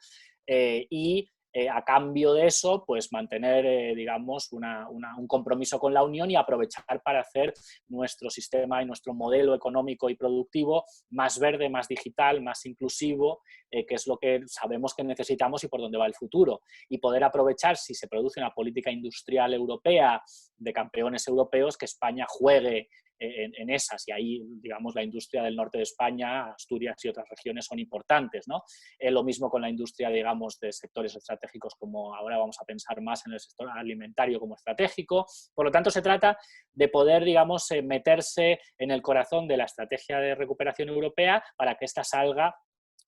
y a cambio de eso, pues mantener, digamos, un compromiso con la Unión y aprovechar para hacer nuestro sistema y nuestro modelo económico y productivo más verde, más digital, más inclusivo, que es lo que sabemos que necesitamos y por dónde va el futuro. Y poder aprovechar, si se produce una política industrial europea de campeones europeos, que España juegue en esas, y ahí, digamos, la industria del norte de España, Asturias y otras regiones son importantes, ¿no? Lo mismo con la industria, digamos, de sectores estratégicos, como ahora vamos a pensar más en el sector alimentario como estratégico. Por lo tanto, se trata de poder, digamos, meterse en el corazón de la estrategia de recuperación europea para que ésta salga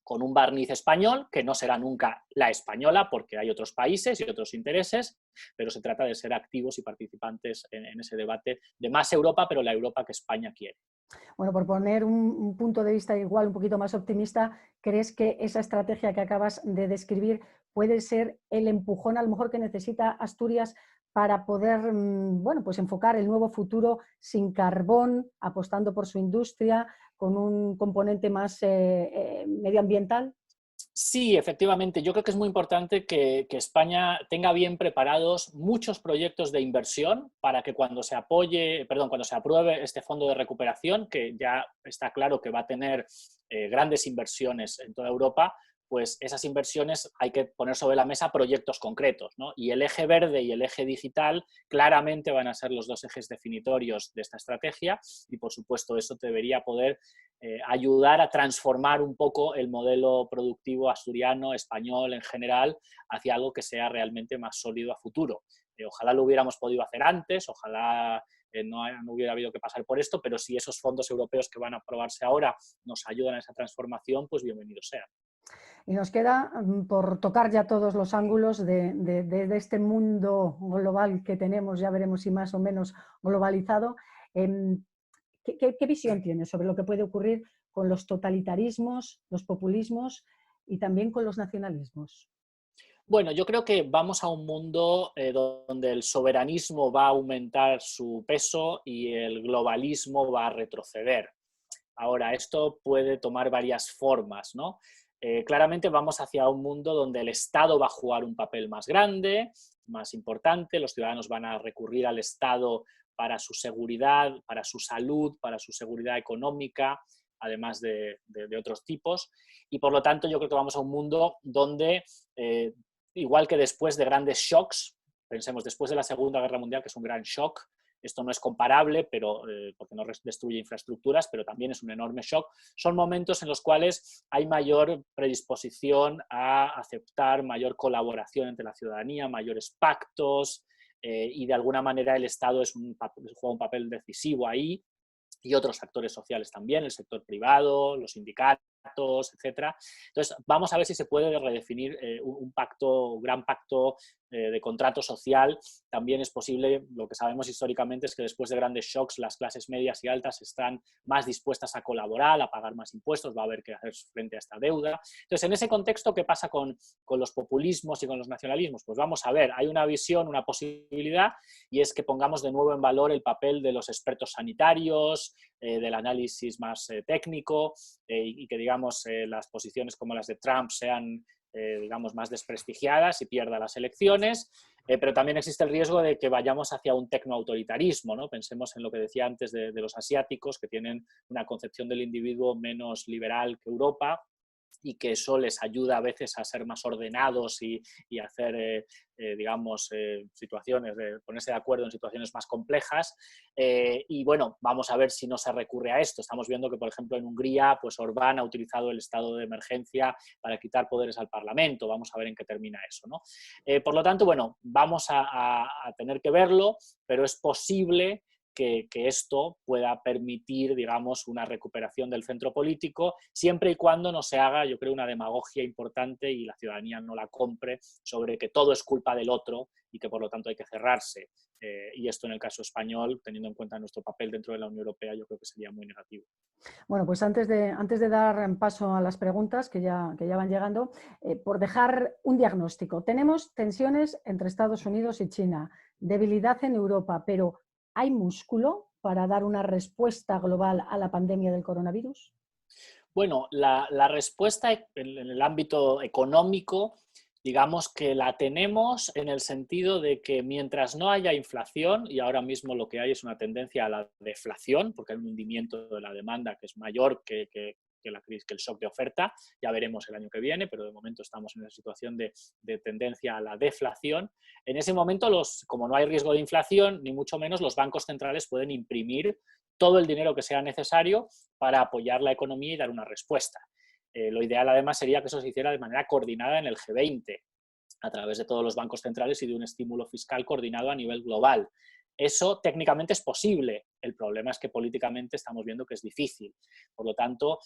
con un barniz español, que no será nunca la española, porque hay otros países y otros intereses, pero se trata de ser activos y participantes en ese debate de más Europa, pero la Europa que España quiere. Bueno, por poner un punto de vista igual un poquito más optimista, ¿crees que esa estrategia que acabas de describir puede ser el empujón a lo mejor que necesita Asturias para poder, bueno, pues enfocar el nuevo futuro sin carbón, apostando por su industria, con un componente más medioambiental? Sí, efectivamente. Yo creo que es muy importante que España tenga bien preparados muchos proyectos de inversión para que cuando se cuando se apruebe este fondo de recuperación, que ya está claro que va a tener grandes inversiones en toda Europa, pues esas inversiones hay que poner sobre la mesa proyectos concretos, ¿no? Y el eje verde y el eje digital claramente van a ser los dos ejes definitorios de esta estrategia y, por supuesto, eso debería poder ayudar a transformar un poco el modelo productivo asturiano, español en general, hacia algo que sea realmente más sólido a futuro. Ojalá lo hubiéramos podido hacer antes, ojalá no hubiera habido que pasar por esto, pero si esos fondos europeos que van a aprobarse ahora nos ayudan a esa transformación, pues bienvenidos sean. Y nos queda por tocar ya todos los ángulos de este mundo global que tenemos, ya veremos si más o menos globalizado. ¿Qué visión tienes sobre lo que puede ocurrir con los totalitarismos, los populismos y también con los nacionalismos? Bueno, yo creo que vamos a un mundo donde el soberanismo va a aumentar su peso y el globalismo va a retroceder. Ahora, esto puede tomar varias formas, ¿no? Claramente vamos hacia un mundo donde el Estado va a jugar un papel más grande, más importante, los ciudadanos van a recurrir al Estado para su seguridad, para su salud, para su seguridad económica, además de otros tipos. Y por lo tanto yo creo que vamos a un mundo donde, igual que después de grandes shocks, pensemos después de la Segunda Guerra Mundial, que es un gran shock, esto no es comparable, pero, porque no destruye infraestructuras, pero también es un enorme shock. Son momentos en los cuales hay mayor predisposición a aceptar mayor colaboración entre la ciudadanía, mayores pactos, y de alguna manera el Estado juega un papel decisivo ahí, y otros actores sociales también, el sector privado, los sindicatos, etcétera. Entonces, vamos a ver si se puede redefinir un gran pacto de contrato social. También es posible, lo que sabemos históricamente es que después de grandes shocks, las clases medias y altas están más dispuestas a colaborar, a pagar más impuestos, va a haber que hacer frente a esta deuda. Entonces, en ese contexto, ¿qué pasa con los populismos y con los nacionalismos? Pues vamos a ver, hay una visión, una posibilidad, y es que pongamos de nuevo en valor el papel de los expertos sanitarios, del análisis más técnico, y que, digamos, las posiciones como las de Trump sean, digamos, más desprestigiadas y pierda las elecciones, pero también existe el riesgo de que vayamos hacia un tecnoautoritarismo, ¿no? Pensemos en lo que decía antes de los asiáticos, que tienen una concepción del individuo menos liberal que Europa, y que eso les ayuda a veces a ser más ordenados y hacer, digamos, situaciones, de ponerse de acuerdo en situaciones más complejas. Y bueno, vamos a ver si no se recurre a esto. Estamos viendo que, por ejemplo, en Hungría, pues Orbán ha utilizado el estado de emergencia para quitar poderes al Parlamento. Vamos a ver en qué termina eso, ¿no? Por lo tanto, bueno, vamos a tener que verlo, pero es posible que esto pueda permitir, digamos, una recuperación del centro político, siempre y cuando no se haga, yo creo, una demagogia importante y la ciudadanía no la compre sobre que todo es culpa del otro y que por lo tanto hay que cerrarse. Y esto en el caso español, teniendo en cuenta nuestro papel dentro de la Unión Europea, yo creo que sería muy negativo. Bueno, pues antes de dar paso a las preguntas que ya van llegando, por dejar un diagnóstico. Tenemos tensiones entre Estados Unidos y China, debilidad en Europa, pero ¿hay músculo para dar una respuesta global a la pandemia del coronavirus? Bueno, la respuesta en el ámbito económico, digamos que la tenemos en el sentido de que mientras no haya inflación, y ahora mismo lo que hay es una tendencia a la deflación, porque hay un hundimiento de la demanda que es mayor que la crisis, que el shock de oferta, ya veremos el año que viene, pero de momento estamos en una situación de tendencia a la deflación. En ese momento, como no hay riesgo de inflación, ni mucho menos los bancos centrales pueden imprimir todo el dinero que sea necesario para apoyar la economía y dar una respuesta. Lo ideal además sería que eso se hiciera de manera coordinada en el G20, a través de todos los bancos centrales y de un estímulo fiscal coordinado a nivel global. Eso técnicamente es posible, el problema es que políticamente estamos viendo que es difícil. Por lo tanto,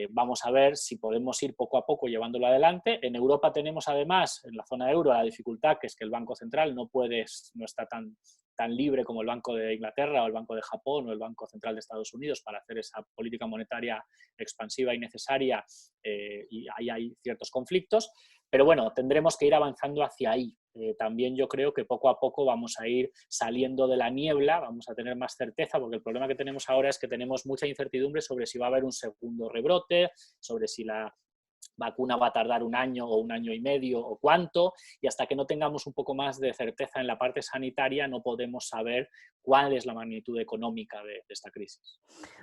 vamos a ver si podemos ir poco a poco llevándolo adelante. En Europa tenemos además, en la zona euro, la dificultad que es que el Banco Central no está tan libre como el Banco de Inglaterra o el Banco de Japón o el Banco Central de Estados Unidos para hacer esa política monetaria expansiva y necesaria, y ahí hay ciertos conflictos. Pero bueno, tendremos que ir avanzando hacia ahí. También yo creo que poco a poco vamos a ir saliendo de la niebla, vamos a tener más certeza, porque el problema que tenemos ahora es que tenemos mucha incertidumbre sobre si va a haber un segundo rebrote, sobre si la vacuna va a tardar 1 año o 1 año y medio o cuánto, y hasta que no tengamos un poco más de certeza en la parte sanitaria no podemos saber cuál es la magnitud económica de esta crisis.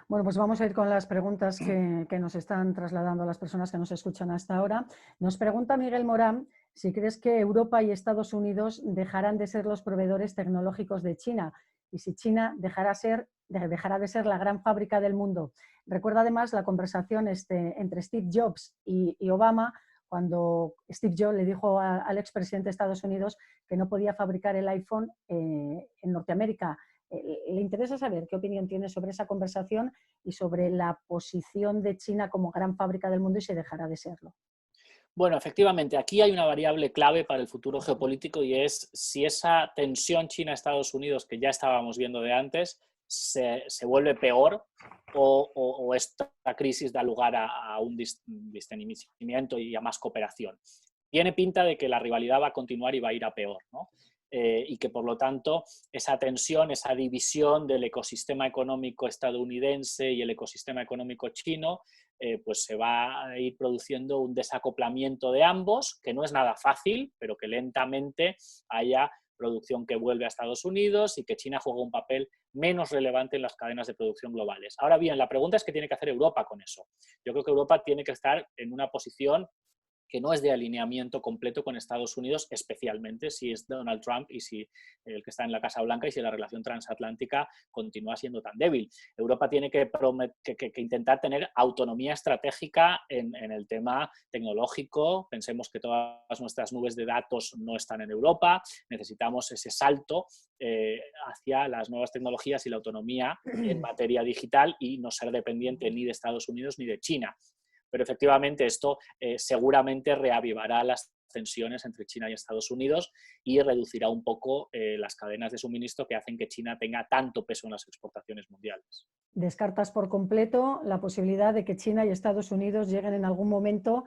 Bueno, pues vamos a ir con las preguntas que nos están trasladando las personas que nos escuchan hasta ahora. Nos pregunta Miguel Morán si crees que Europa y Estados Unidos dejarán de ser los proveedores tecnológicos de China y si China dejará de ser la gran fábrica del mundo. Recuerda además la conversación entre Steve Jobs y Obama, cuando Steve Jobs le dijo al expresidente de Estados Unidos que no podía fabricar el iPhone en Norteamérica. Le interesa saber qué opinión tiene sobre esa conversación y sobre la posición de China como gran fábrica del mundo y si dejará de serlo. Bueno, efectivamente, aquí hay una variable clave para el futuro geopolítico y es si esa tensión China-Estados Unidos que ya estábamos viendo de antes se vuelve peor o esta crisis da lugar a un distenimiento y a más cooperación. Tiene pinta de que la rivalidad va a continuar y va a ir a peor, ¿no? Y que por lo tanto esa tensión, esa división del ecosistema económico estadounidense y el ecosistema económico chino, pues se va a ir produciendo un desacoplamiento de ambos, que no es nada fácil, pero que lentamente haya producción que vuelve a Estados Unidos y que China juega un papel menos relevante en las cadenas de producción globales. Ahora bien, la pregunta es qué tiene que hacer Europa con eso. Yo creo que Europa tiene que estar en una posición que no es de alineamiento completo con Estados Unidos, especialmente si es Donald Trump y si el que está en la Casa Blanca y si la relación transatlántica continúa siendo tan débil. Europa tiene que intentar tener autonomía estratégica en el tema tecnológico. Pensemos que todas nuestras nubes de datos no están en Europa. Necesitamos ese salto hacia las nuevas tecnologías y la autonomía en materia digital y no ser dependiente ni de Estados Unidos ni de China. Pero efectivamente esto seguramente reavivará las tensiones entre China y Estados Unidos y reducirá un poco las cadenas de suministro que hacen que China tenga tanto peso en las exportaciones mundiales. ¿Descartas por completo la posibilidad de que China y Estados Unidos lleguen en algún momento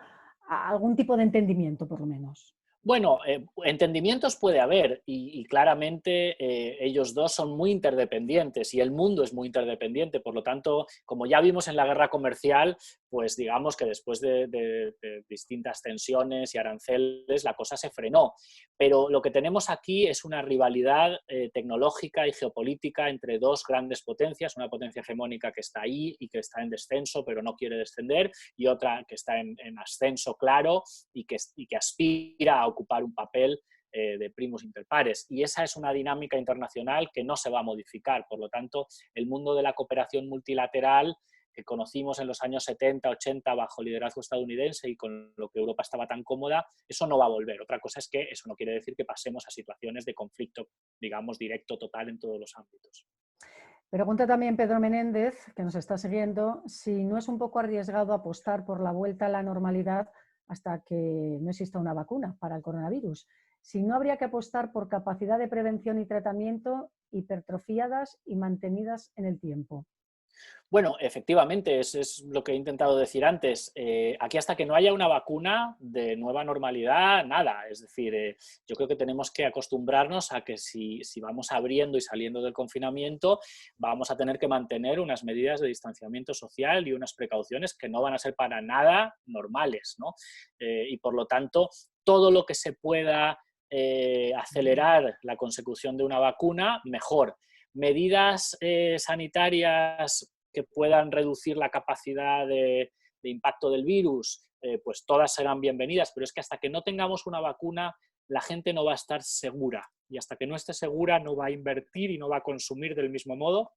a algún tipo de entendimiento, por lo menos? Bueno, entendimientos puede haber y claramente ellos dos son muy interdependientes y el mundo es muy interdependiente. Por lo tanto, como ya vimos en la guerra comercial, pues digamos que después de distintas tensiones y aranceles la cosa se frenó. Pero lo que tenemos aquí es una rivalidad tecnológica y geopolítica entre dos grandes potencias, una potencia hegemónica que está ahí y que está en descenso pero no quiere descender y otra que está en ascenso claro y que aspira a ocupar un papel de primus inter pares. Y esa es una dinámica internacional que no se va a modificar. Por lo tanto, el mundo de la cooperación multilateral que conocimos en los años 70, 80 bajo liderazgo estadounidense y con lo que Europa estaba tan cómoda, eso no va a volver. Otra cosa es que eso no quiere decir que pasemos a situaciones de conflicto, digamos, directo, total en todos los ámbitos. Pregunta también Pedro Menéndez, que nos está siguiendo, si no es un poco arriesgado apostar por la vuelta a la normalidad hasta que no exista una vacuna para el coronavirus. Si no habría que apostar por capacidad de prevención y tratamiento hipertrofiadas y mantenidas en el tiempo. Bueno, efectivamente, es lo que he intentado decir antes. Aquí hasta que no haya una vacuna de nueva normalidad, nada. Es decir, yo creo que tenemos que acostumbrarnos a que si vamos abriendo y saliendo del confinamiento, vamos a tener que mantener unas medidas de distanciamiento social y unas precauciones que no van a ser para nada normales, ¿no? Y por lo tanto, todo lo que se pueda acelerar la consecución de una vacuna, mejor. Medidas sanitarias que puedan reducir la capacidad de impacto del virus, pues todas serán bienvenidas, pero es que hasta que no tengamos una vacuna, la gente no va a estar segura y hasta que no esté segura no va a invertir y no va a consumir del mismo modo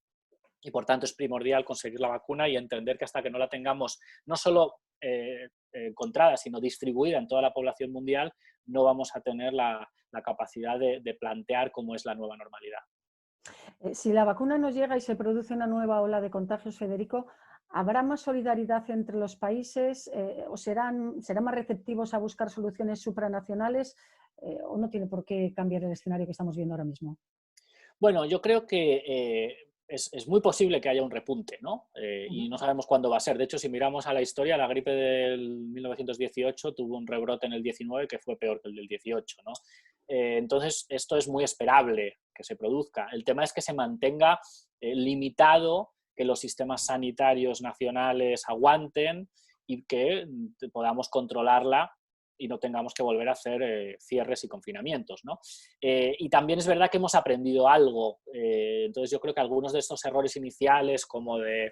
y por tanto es primordial conseguir la vacuna y entender que hasta que no la tengamos no solo encontrada, sino distribuida en toda la población mundial, no vamos a tener la capacidad de plantear cómo es la nueva normalidad. Si la vacuna nos llega y se produce una nueva ola de contagios, Federico, ¿habrá más solidaridad entre los países o serán más receptivos a buscar soluciones supranacionales o no tiene por qué cambiar el escenario que estamos viendo ahora mismo? Bueno, yo creo que es muy posible que haya un repunte, ¿no? Y no sabemos cuándo va a ser. De hecho, si miramos a la historia, la gripe del 1918 tuvo un rebrote en el 19 que fue peor que el del 18, ¿no? Entonces, esto es muy esperable que se produzca. El tema es que se mantenga limitado, que los sistemas sanitarios nacionales aguanten y que podamos controlarla y no tengamos que volver a hacer cierres y confinamientos, ¿no? Y también es verdad que hemos aprendido algo. Entonces yo creo que algunos de estos errores iniciales, como de,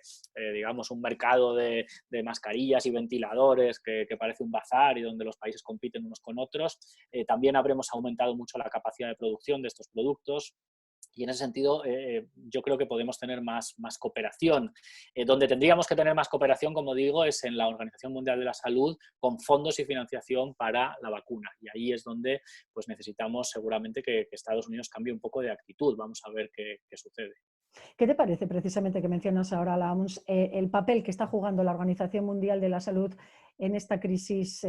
digamos, un mercado de mascarillas y ventiladores que parece un bazar y donde los países compiten unos con otros, también habremos aumentado mucho la capacidad de producción de estos productos. Y en ese sentido, yo creo que podemos tener más cooperación. Donde tendríamos que tener más cooperación, como digo, es en la Organización Mundial de la Salud, con fondos y financiación para la vacuna. Y ahí es donde pues, necesitamos seguramente que Estados Unidos cambie un poco de actitud. Vamos a ver qué sucede. ¿Qué te parece precisamente que mencionas ahora la OMS, el papel que está jugando la Organización Mundial de la Salud en esta crisis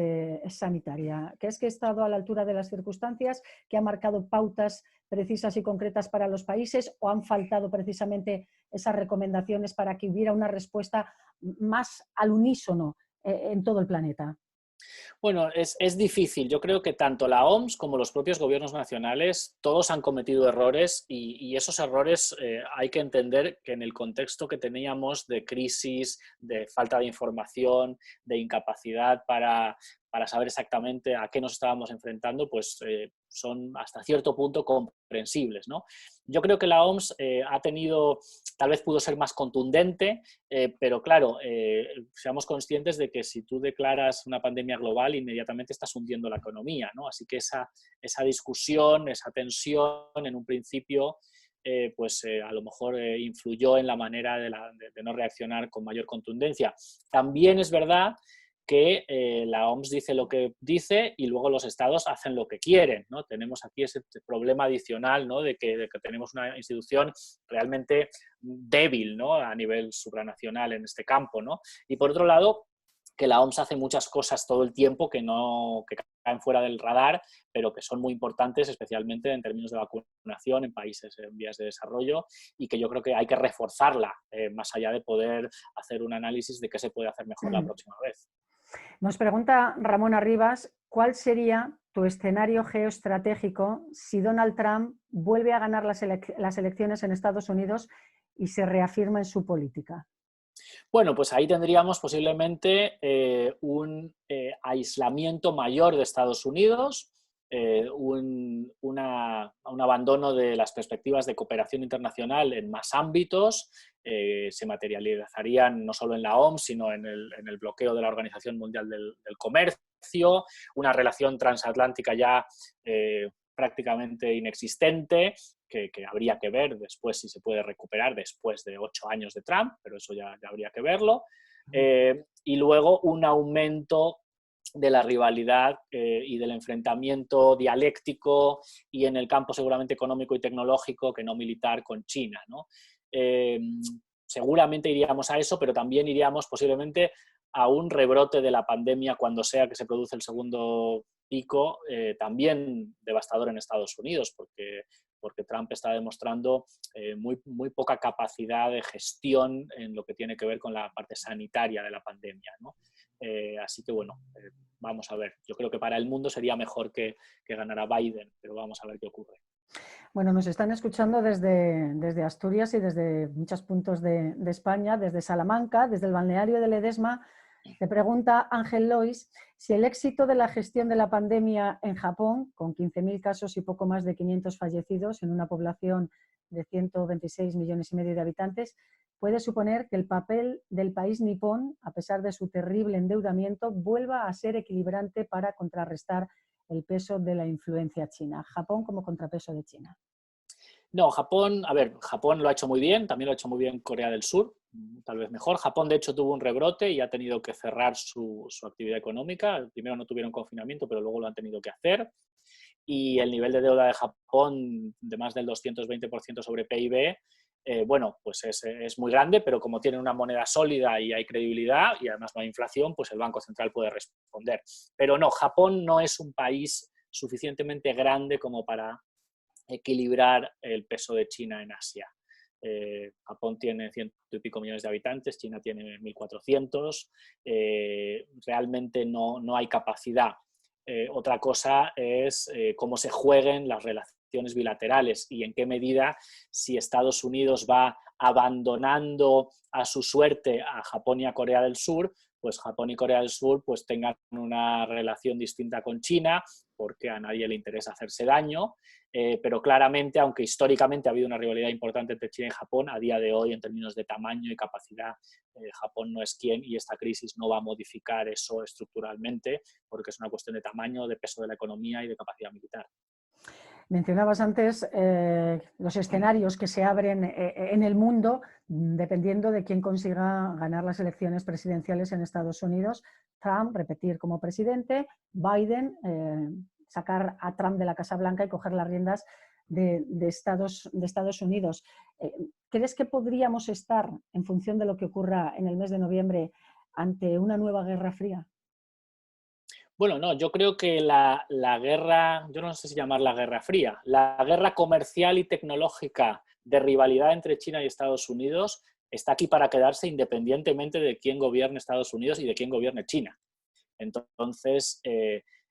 sanitaria? ¿Crees que ha estado a la altura de las circunstancias, que ha marcado pautas precisas y concretas para los países o han faltado precisamente esas recomendaciones para que hubiera una respuesta más al unísono en todo el planeta? Bueno, es difícil. Yo creo que tanto la OMS como los propios gobiernos nacionales, todos han cometido errores y esos errores hay que entender que en el contexto que teníamos de crisis, de falta de información, de incapacidad para saber exactamente a qué nos estábamos enfrentando, pues son hasta cierto punto comprensibles, ¿no? Yo creo que la OMS ha tenido, tal vez pudo ser más contundente, pero claro, seamos conscientes de que si tú declaras una pandemia global, inmediatamente estás hundiendo la economía, ¿no? Así que esa discusión, esa tensión, en un principio, a lo mejor influyó en la manera de no reaccionar con mayor contundencia. También es verdad que la OMS dice lo que dice y luego los estados hacen lo que quieren, ¿no? Tenemos aquí ese problema adicional, ¿no? de que tenemos una institución realmente débil, ¿no? A nivel supranacional en este campo, ¿no? Y por otro lado, que la OMS hace muchas cosas todo el tiempo que caen fuera del radar, pero que son muy importantes, especialmente en términos de vacunación en países en vías de desarrollo, y que yo creo que hay que reforzarla, más allá de poder hacer un análisis de qué se puede hacer mejor la próxima vez. Nos pregunta Ramón Arribas, ¿cuál sería tu escenario geoestratégico si Donald Trump vuelve a ganar las elecciones en Estados Unidos y se reafirma en su política? Bueno, pues ahí tendríamos posiblemente un aislamiento mayor de Estados Unidos, un abandono de las perspectivas de cooperación internacional en más ámbitos, se materializarían no solo en la OMS, sino en el bloqueo de la Organización Mundial del Comercio, una relación transatlántica ya prácticamente inexistente, que habría que ver después si se puede recuperar después de 8 años de Trump, pero eso ya habría que verlo. Y luego un aumento de la rivalidad y del enfrentamiento dialéctico y en el campo seguramente económico y tecnológico, que no militar, con China, ¿no? Seguramente iríamos a eso, pero también iríamos posiblemente a un rebrote de la pandemia cuando sea que se produce el segundo pico, también devastador en Estados Unidos, porque Trump está demostrando muy poca capacidad de gestión en lo que tiene que ver con la parte sanitaria de la pandemia, ¿no? Así que bueno, vamos a ver. Yo creo que para el mundo sería mejor que ganara Biden, pero vamos a ver qué ocurre. Bueno, nos están escuchando desde Asturias y desde muchos puntos de España, desde Salamanca, desde el balneario de Ledesma. Te pregunta Ángel Lois si el éxito de la gestión de la pandemia en Japón, con 15.000 casos y poco más de 500 fallecidos en una población de 126 millones y medio de habitantes, puede suponer que el papel del país nipón, a pesar de su terrible endeudamiento, vuelva a ser equilibrante para contrarrestar el peso de la influencia china. Japón como contrapeso de China. No, Japón, a ver, Japón lo ha hecho muy bien, también lo ha hecho muy bien Corea del Sur, tal vez mejor. Japón, de hecho, tuvo un rebrote y ha tenido que cerrar su actividad económica. Primero no tuvieron confinamiento, pero luego lo han tenido que hacer. Y el nivel de deuda de Japón, de más del 220% sobre PIB, bueno, pues es muy grande, pero como tiene una moneda sólida y hay credibilidad y además no hay inflación, pues el Banco Central puede responder. Pero no, Japón no es un país suficientemente grande como para equilibrar el peso de China en Asia. Japón tiene 100 y pico millones de habitantes, China tiene 1.400, realmente no hay capacidad. Otra cosa es cómo se jueguen las relaciones bilaterales y en qué medida, si Estados Unidos va abandonando a su suerte a Japón y a Corea del Sur, pues Japón y Corea del Sur pues tengan una relación distinta con China, porque a nadie le interesa hacerse daño, pero claramente, aunque históricamente ha habido una rivalidad importante entre China y Japón, a día de hoy, en términos de tamaño y capacidad, Japón no es quien y esta crisis no va a modificar eso estructuralmente, porque es una cuestión de tamaño, de peso de la economía y de capacidad militar. Mencionabas antes los escenarios que se abren en el mundo dependiendo de quién consiga ganar las elecciones presidenciales en Estados Unidos. Trump repetir como presidente, Biden sacar a Trump de la Casa Blanca y coger las riendas de Estados Unidos. ¿Crees que podríamos estar, en función de lo que ocurra en el mes de noviembre, ante una nueva guerra fría? Bueno, no, yo creo que la guerra, yo no sé si llamarla guerra fría, la guerra comercial y tecnológica de rivalidad entre China y Estados Unidos está aquí para quedarse independientemente de quién gobierne Estados Unidos y de quién gobierne China. Entonces,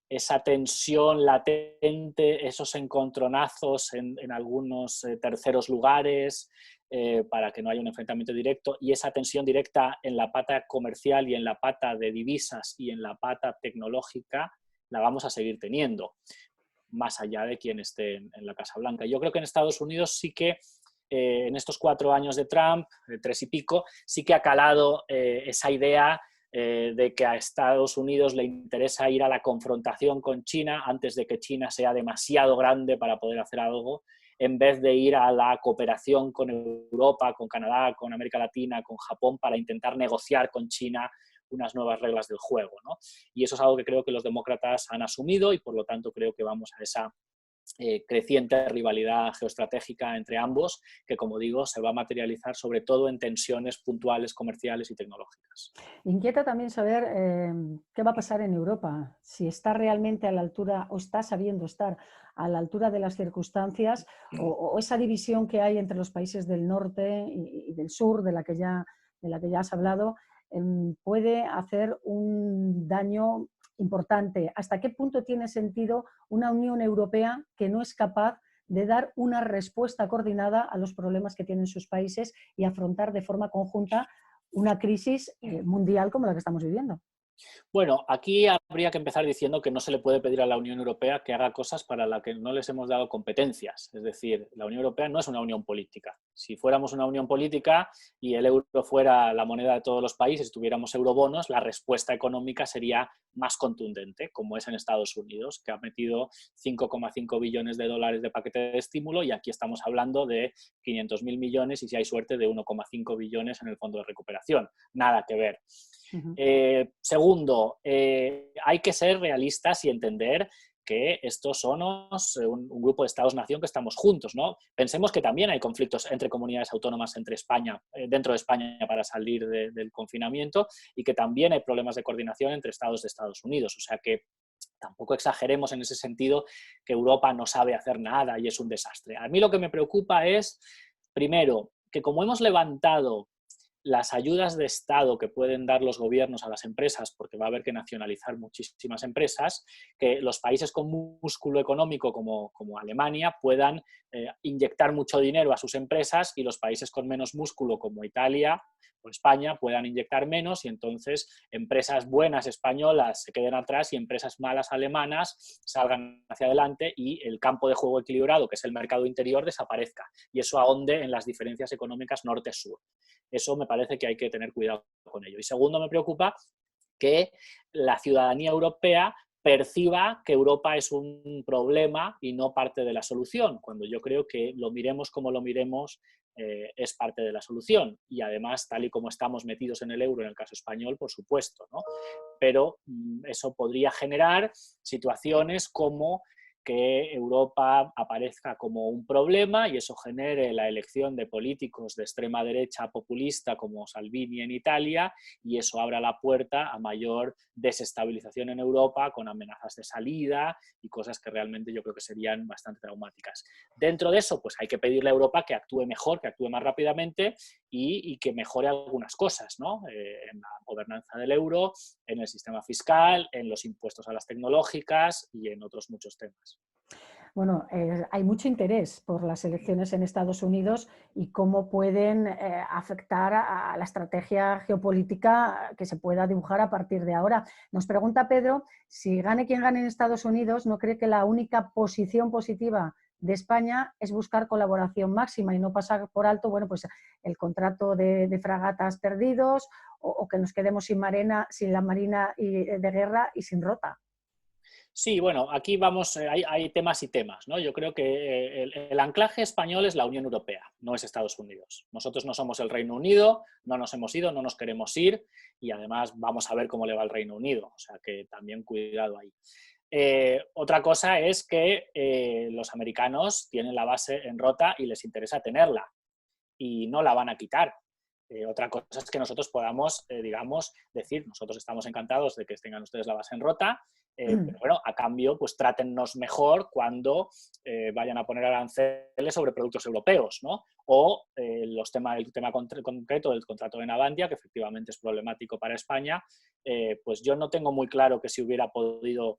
esa tensión latente, esos encontronazos en algunos terceros lugares, para que no haya un enfrentamiento directo, y esa tensión directa en la pata comercial y en la pata de divisas y en la pata tecnológica, la vamos a seguir teniendo, más allá de quien esté en la Casa Blanca. Yo creo que en Estados Unidos sí que en estos 4 años de Trump, 3 y pico, sí que ha calado esa idea de que a Estados Unidos le interesa ir a la confrontación con China antes de que China sea demasiado grande para poder hacer algo, en vez de ir a la cooperación con Europa, con Canadá, con América Latina, con Japón, para intentar negociar con China unas nuevas reglas del juego, ¿no? Y eso es algo que creo que los demócratas han asumido y por lo tanto creo que vamos a esa creciente rivalidad geoestratégica entre ambos, que como digo, se va a materializar sobre todo en tensiones puntuales, comerciales y tecnológicas. Inquieta también saber qué va a pasar en Europa, si está realmente a la altura o está sabiendo estar a la altura de las circunstancias o esa división que hay entre los países del norte y del sur, de la que ya has hablado, puede hacer un daño importante. ¿Hasta qué punto tiene sentido una Unión Europea que no es capaz de dar una respuesta coordinada a los problemas que tienen sus países y afrontar de forma conjunta una crisis mundial como la que estamos viviendo? Bueno, aquí habría que empezar diciendo que no se le puede pedir a la Unión Europea que haga cosas para las que no les hemos dado competencias. Es decir, la Unión Europea no es una unión política. Si fuéramos una unión política y el euro fuera la moneda de todos los países, tuviéramos eurobonos, la respuesta económica sería más contundente, como es en Estados Unidos, que ha metido 5,5 billones de dólares de paquete de estímulo y aquí estamos hablando de 500.000 millones y si hay suerte de 1,5 billones en el fondo de recuperación. Nada que ver. Segundo, hay que ser realistas y entender que estos son un grupo de Estados-nación que estamos juntos, ¿no? Pensemos que también hay conflictos entre comunidades autónomas entre España, dentro de España para salir del confinamiento y que también hay problemas de coordinación entre estados de Estados Unidos. O sea que tampoco exageremos en ese sentido que Europa no sabe hacer nada y es un desastre. A mí lo que me preocupa es, primero, que como hemos levantado las ayudas de Estado que pueden dar los gobiernos a las empresas, porque va a haber que nacionalizar muchísimas empresas, que los países con músculo económico como Alemania puedan inyectar mucho dinero a sus empresas y los países con menos músculo como Italia o España puedan inyectar menos y entonces empresas buenas españolas se queden atrás y empresas malas alemanas salgan hacia adelante y el campo de juego equilibrado, que es el mercado interior, desaparezca y eso ahonde en las diferencias económicas norte-sur. Eso me parece que hay que tener cuidado con ello. Y segundo, me preocupa que la ciudadanía europea perciba que Europa es un problema y no parte de la solución, cuando yo creo que lo miremos como lo miremos, es parte de la solución. Y además, tal y como estamos metidos en el euro, en el caso español, por supuesto, ¿no? Pero eso podría generar situaciones como que Europa aparezca como un problema y eso genere la elección de políticos de extrema derecha populista como Salvini en Italia, y eso abra la puerta a mayor desestabilización en Europa con amenazas de salida y cosas que realmente yo creo que serían bastante traumáticas. Dentro de eso, pues hay que pedirle a Europa que actúe mejor, que actúe más rápidamente y que mejore algunas cosas, ¿no? En la gobernanza del euro, en el sistema fiscal, en los impuestos a las tecnológicas y en otros muchos temas. Bueno, hay mucho interés por las elecciones en Estados Unidos y cómo pueden afectar a la estrategia geopolítica que se pueda dibujar a partir de ahora. Nos pregunta Pedro, si gane quien gane en Estados Unidos, ¿no cree que la única posición positiva de España es buscar colaboración máxima y no pasar por alto, bueno, pues el contrato de fragatas perdidos o que nos quedemos sin la marina de guerra y sin rota? Sí, bueno, aquí vamos, hay temas y temas, ¿no? Yo creo que el anclaje español es la Unión Europea, no es Estados Unidos. Nosotros no somos el Reino Unido, no nos hemos ido, no nos queremos ir y además vamos a ver cómo le va al Reino Unido, o sea que también cuidado ahí. Otra cosa es que los americanos tienen la base en Rota y les interesa tenerla y no la van a quitar. Otra cosa es que nosotros podamos, digamos, decir, nosotros estamos encantados de que tengan ustedes la base en Rota, pero bueno, a cambio, pues trátennos mejor cuando vayan a poner aranceles sobre productos europeos, ¿no? O el tema concreto del contrato de Navantia, que efectivamente es problemático para España, pues yo no tengo muy claro que si hubiera podido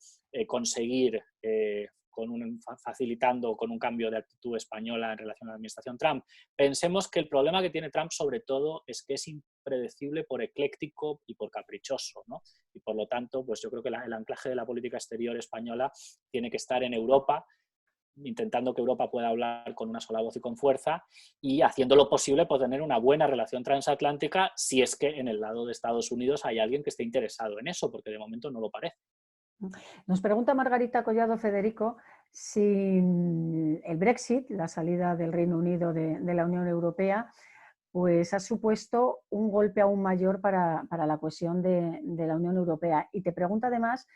conseguir facilitando con un cambio de actitud española en relación a la administración Trump. Pensemos que el problema que tiene Trump sobre todo es que es impredecible por ecléctico y por caprichoso, ¿no? Y por lo tanto, pues yo creo que el anclaje de la política exterior española tiene que estar en Europa, intentando que Europa pueda hablar con una sola voz y con fuerza y haciendo lo posible por tener una buena relación transatlántica si es que en el lado de Estados Unidos hay alguien que esté interesado en eso, porque de momento no lo parece. Nos pregunta Margarita Collado Federico si el Brexit, la salida del Reino Unido de la Unión Europea, pues ha supuesto un golpe aún mayor para la cohesión de la Unión Europea. Y te pregunta además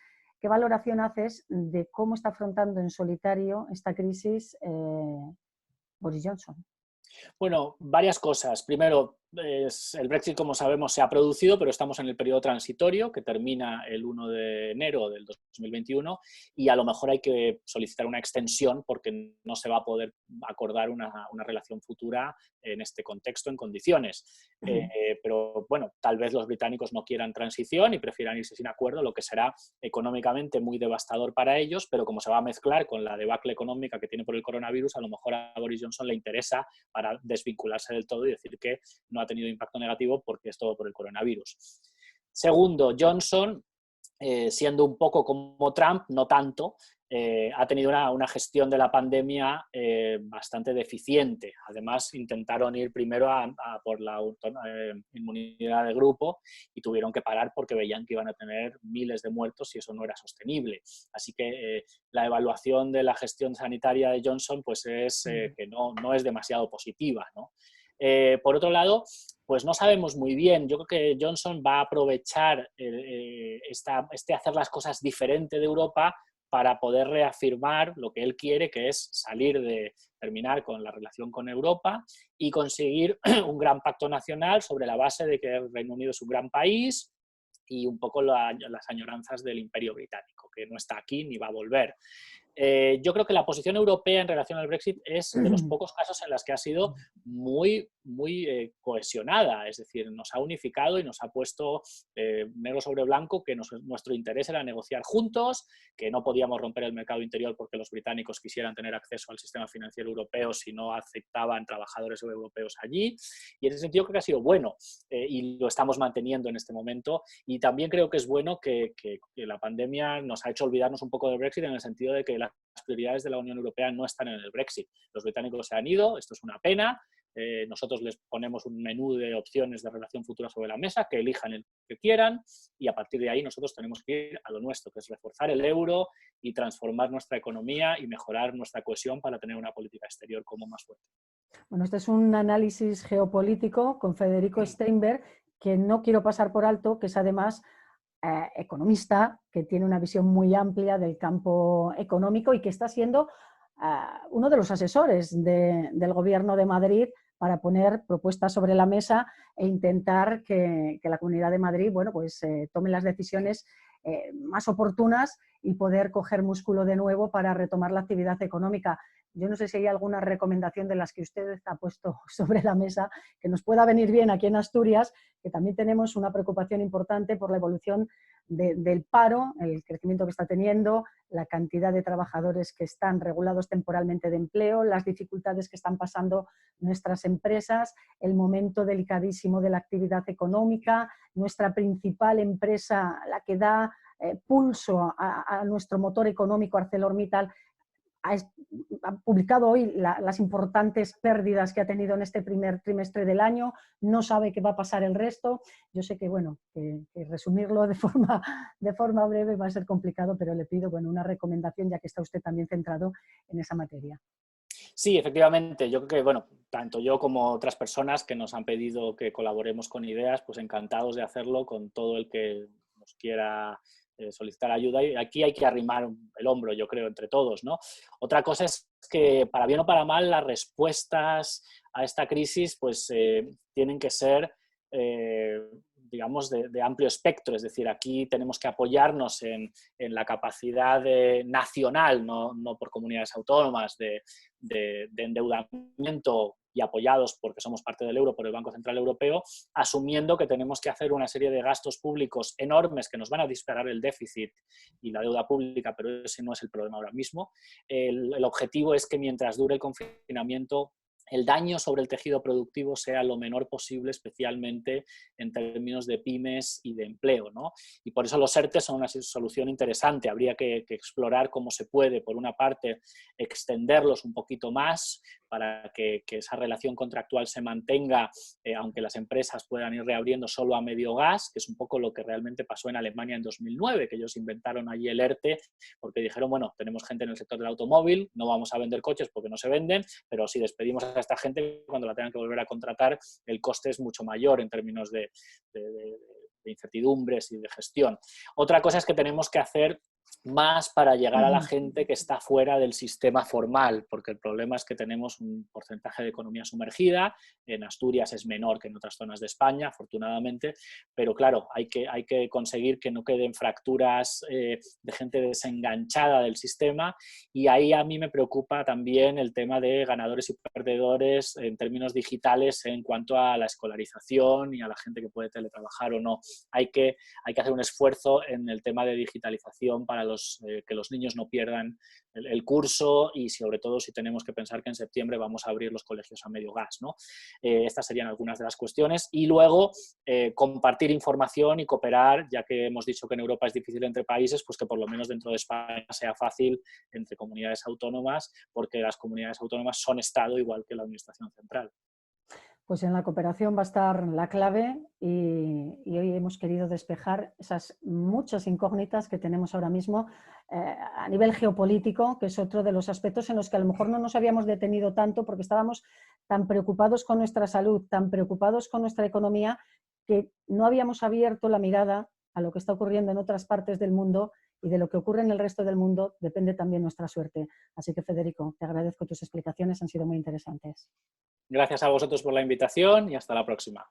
qué valoración haces de cómo está afrontando en solitario esta crisis Boris Johnson. Bueno, varias cosas. Primero, el Brexit, como sabemos, se ha producido, pero estamos en el periodo transitorio que termina el 1 de enero del 2021 y a lo mejor hay que solicitar una extensión porque no se va a poder acordar una relación futura en este contexto, en condiciones. Pero bueno, tal vez los británicos no quieran transición y prefieran irse sin acuerdo, lo que será económicamente muy devastador para ellos, pero como se va a mezclar con la debacle económica que tiene por el coronavirus, a lo mejor a Boris Johnson le interesa para desvincularse del todo y decir que no ha tenido impacto negativo porque es todo por el coronavirus. Segundo, Johnson, siendo un poco como Trump, no tanto, ha tenido una gestión de la pandemia bastante deficiente. Además, intentaron ir primero por la inmunidad de grupo y tuvieron que parar porque veían que iban a tener miles de muertos y eso no era sostenible. Así que la evaluación de la gestión sanitaria de Johnson pues es que no es demasiado positiva, ¿no? Por otro lado, pues no sabemos muy bien. Yo creo que Johnson va a aprovechar hacer las cosas diferente de Europa para poder reafirmar lo que él quiere, que es terminar con la relación con Europa y conseguir un gran pacto nacional sobre la base de que el Reino Unido es un gran país y un poco las añoranzas del Imperio Británico, que no está aquí ni va a volver. Yo creo que la posición europea en relación al Brexit es de los pocos casos en las que ha sido muy, muy cohesionada, es decir, nos ha unificado y nos ha puesto negro sobre blanco que nuestro interés era negociar juntos, que no podíamos romper el mercado interior porque los británicos quisieran tener acceso al sistema financiero europeo si no aceptaban trabajadores europeos allí, y en ese sentido creo que ha sido bueno y lo estamos manteniendo en este momento, y también creo que es bueno que la pandemia nos ha hecho olvidarnos un poco del Brexit en el sentido de que las prioridades de la Unión Europea no están en el Brexit. Los británicos se han ido, esto es una pena, nosotros les ponemos un menú de opciones de relación futura sobre la mesa, que elijan el que quieran, y a partir de ahí nosotros tenemos que ir a lo nuestro, que es reforzar el euro y transformar nuestra economía y mejorar nuestra cohesión para tener una política exterior como más fuerte. Bueno, este es un análisis geopolítico con Federico Steinberg, que no quiero pasar por alto, que es además economista, que tiene una visión muy amplia del campo económico y que está siendo uno de los asesores del Gobierno de Madrid para poner propuestas sobre la mesa e intentar que la Comunidad de Madrid, bueno, pues, tome las decisiones más oportunas y poder coger músculo de nuevo para retomar la actividad económica. Yo no sé si hay alguna recomendación de las que usted ha puesto sobre la mesa que nos pueda venir bien aquí en Asturias, que también tenemos una preocupación importante por la evolución del paro, el crecimiento que está teniendo, la cantidad de trabajadores que están regulados temporalmente de empleo, las dificultades que están pasando nuestras empresas, el momento delicadísimo de la actividad económica, nuestra principal empresa, la que da pulso a nuestro motor económico, ArcelorMittal, ha publicado hoy las importantes pérdidas que ha tenido en este primer trimestre del año, no sabe qué va a pasar el resto. Yo sé que, bueno, que resumirlo de forma breve va a ser complicado, pero le pido, bueno, una recomendación, ya que está usted también centrado en esa materia. Sí, efectivamente. Yo creo que, bueno, tanto yo como otras personas que nos han pedido que colaboremos con ideas, pues encantados de hacerlo con todo el que nos quiera solicitar ayuda, y aquí hay que arrimar el hombro, yo creo, entre todos, ¿no? Otra cosa es que, para bien o para mal, las respuestas a esta crisis pues tienen que ser digamos, de amplio espectro, es decir, aquí tenemos que apoyarnos en la capacidad nacional, no por comunidades autónomas, de endeudamiento, y apoyados porque somos parte del euro por el Banco Central Europeo, asumiendo que tenemos que hacer una serie de gastos públicos enormes que nos van a disparar el déficit y la deuda pública, pero ese no es el problema ahora mismo. El objetivo es que mientras dure el confinamiento, el daño sobre el tejido productivo sea lo menor posible, especialmente en términos de pymes y de empleo, ¿no? Y por eso los ERTE son una solución interesante. Habría que explorar cómo se puede, por una parte, extenderlos un poquito más para que esa relación contractual se mantenga, aunque las empresas puedan ir reabriendo solo a medio gas, que es un poco lo que realmente pasó en Alemania en 2009, que ellos inventaron allí el ERTE porque dijeron, bueno, tenemos gente en el sector del automóvil, no vamos a vender coches porque no se venden, pero si despedimos a esta gente, cuando la tengan que volver a contratar, el coste es mucho mayor en términos de incertidumbres y de gestión. Otra cosa es que tenemos que hacer más para llegar a la gente que está fuera del sistema formal, porque el problema es que tenemos un porcentaje de economía sumergida, en Asturias es menor que en otras zonas de España, afortunadamente, pero claro, hay que conseguir que no queden fracturas de gente desenganchada del sistema, y ahí a mí me preocupa también el tema de ganadores y perdedores en términos digitales en cuanto a la escolarización y a la gente que puede teletrabajar o no. Hay que hacer un esfuerzo en el tema de digitalización para que los niños no pierdan el curso, y sobre todo si tenemos que pensar que en septiembre vamos a abrir los colegios a medio gas, ¿no? Estas serían algunas de las cuestiones. Y luego compartir información y cooperar, ya que hemos dicho que en Europa es difícil entre países, pues que por lo menos dentro de España sea fácil entre comunidades autónomas, porque las comunidades autónomas son Estado igual que la Administración Central. Pues en la cooperación va a estar la clave, y hoy hemos querido despejar esas muchas incógnitas que tenemos ahora mismo a nivel geopolítico, que es otro de los aspectos en los que a lo mejor no nos habíamos detenido tanto porque estábamos tan preocupados con nuestra salud, tan preocupados con nuestra economía, que no habíamos abierto la mirada a lo que está ocurriendo en otras partes del mundo, y de lo que ocurre en el resto del mundo depende también nuestra suerte. Así que, Federico, te agradezco tus explicaciones, han sido muy interesantes. Gracias a vosotros por la invitación y hasta la próxima.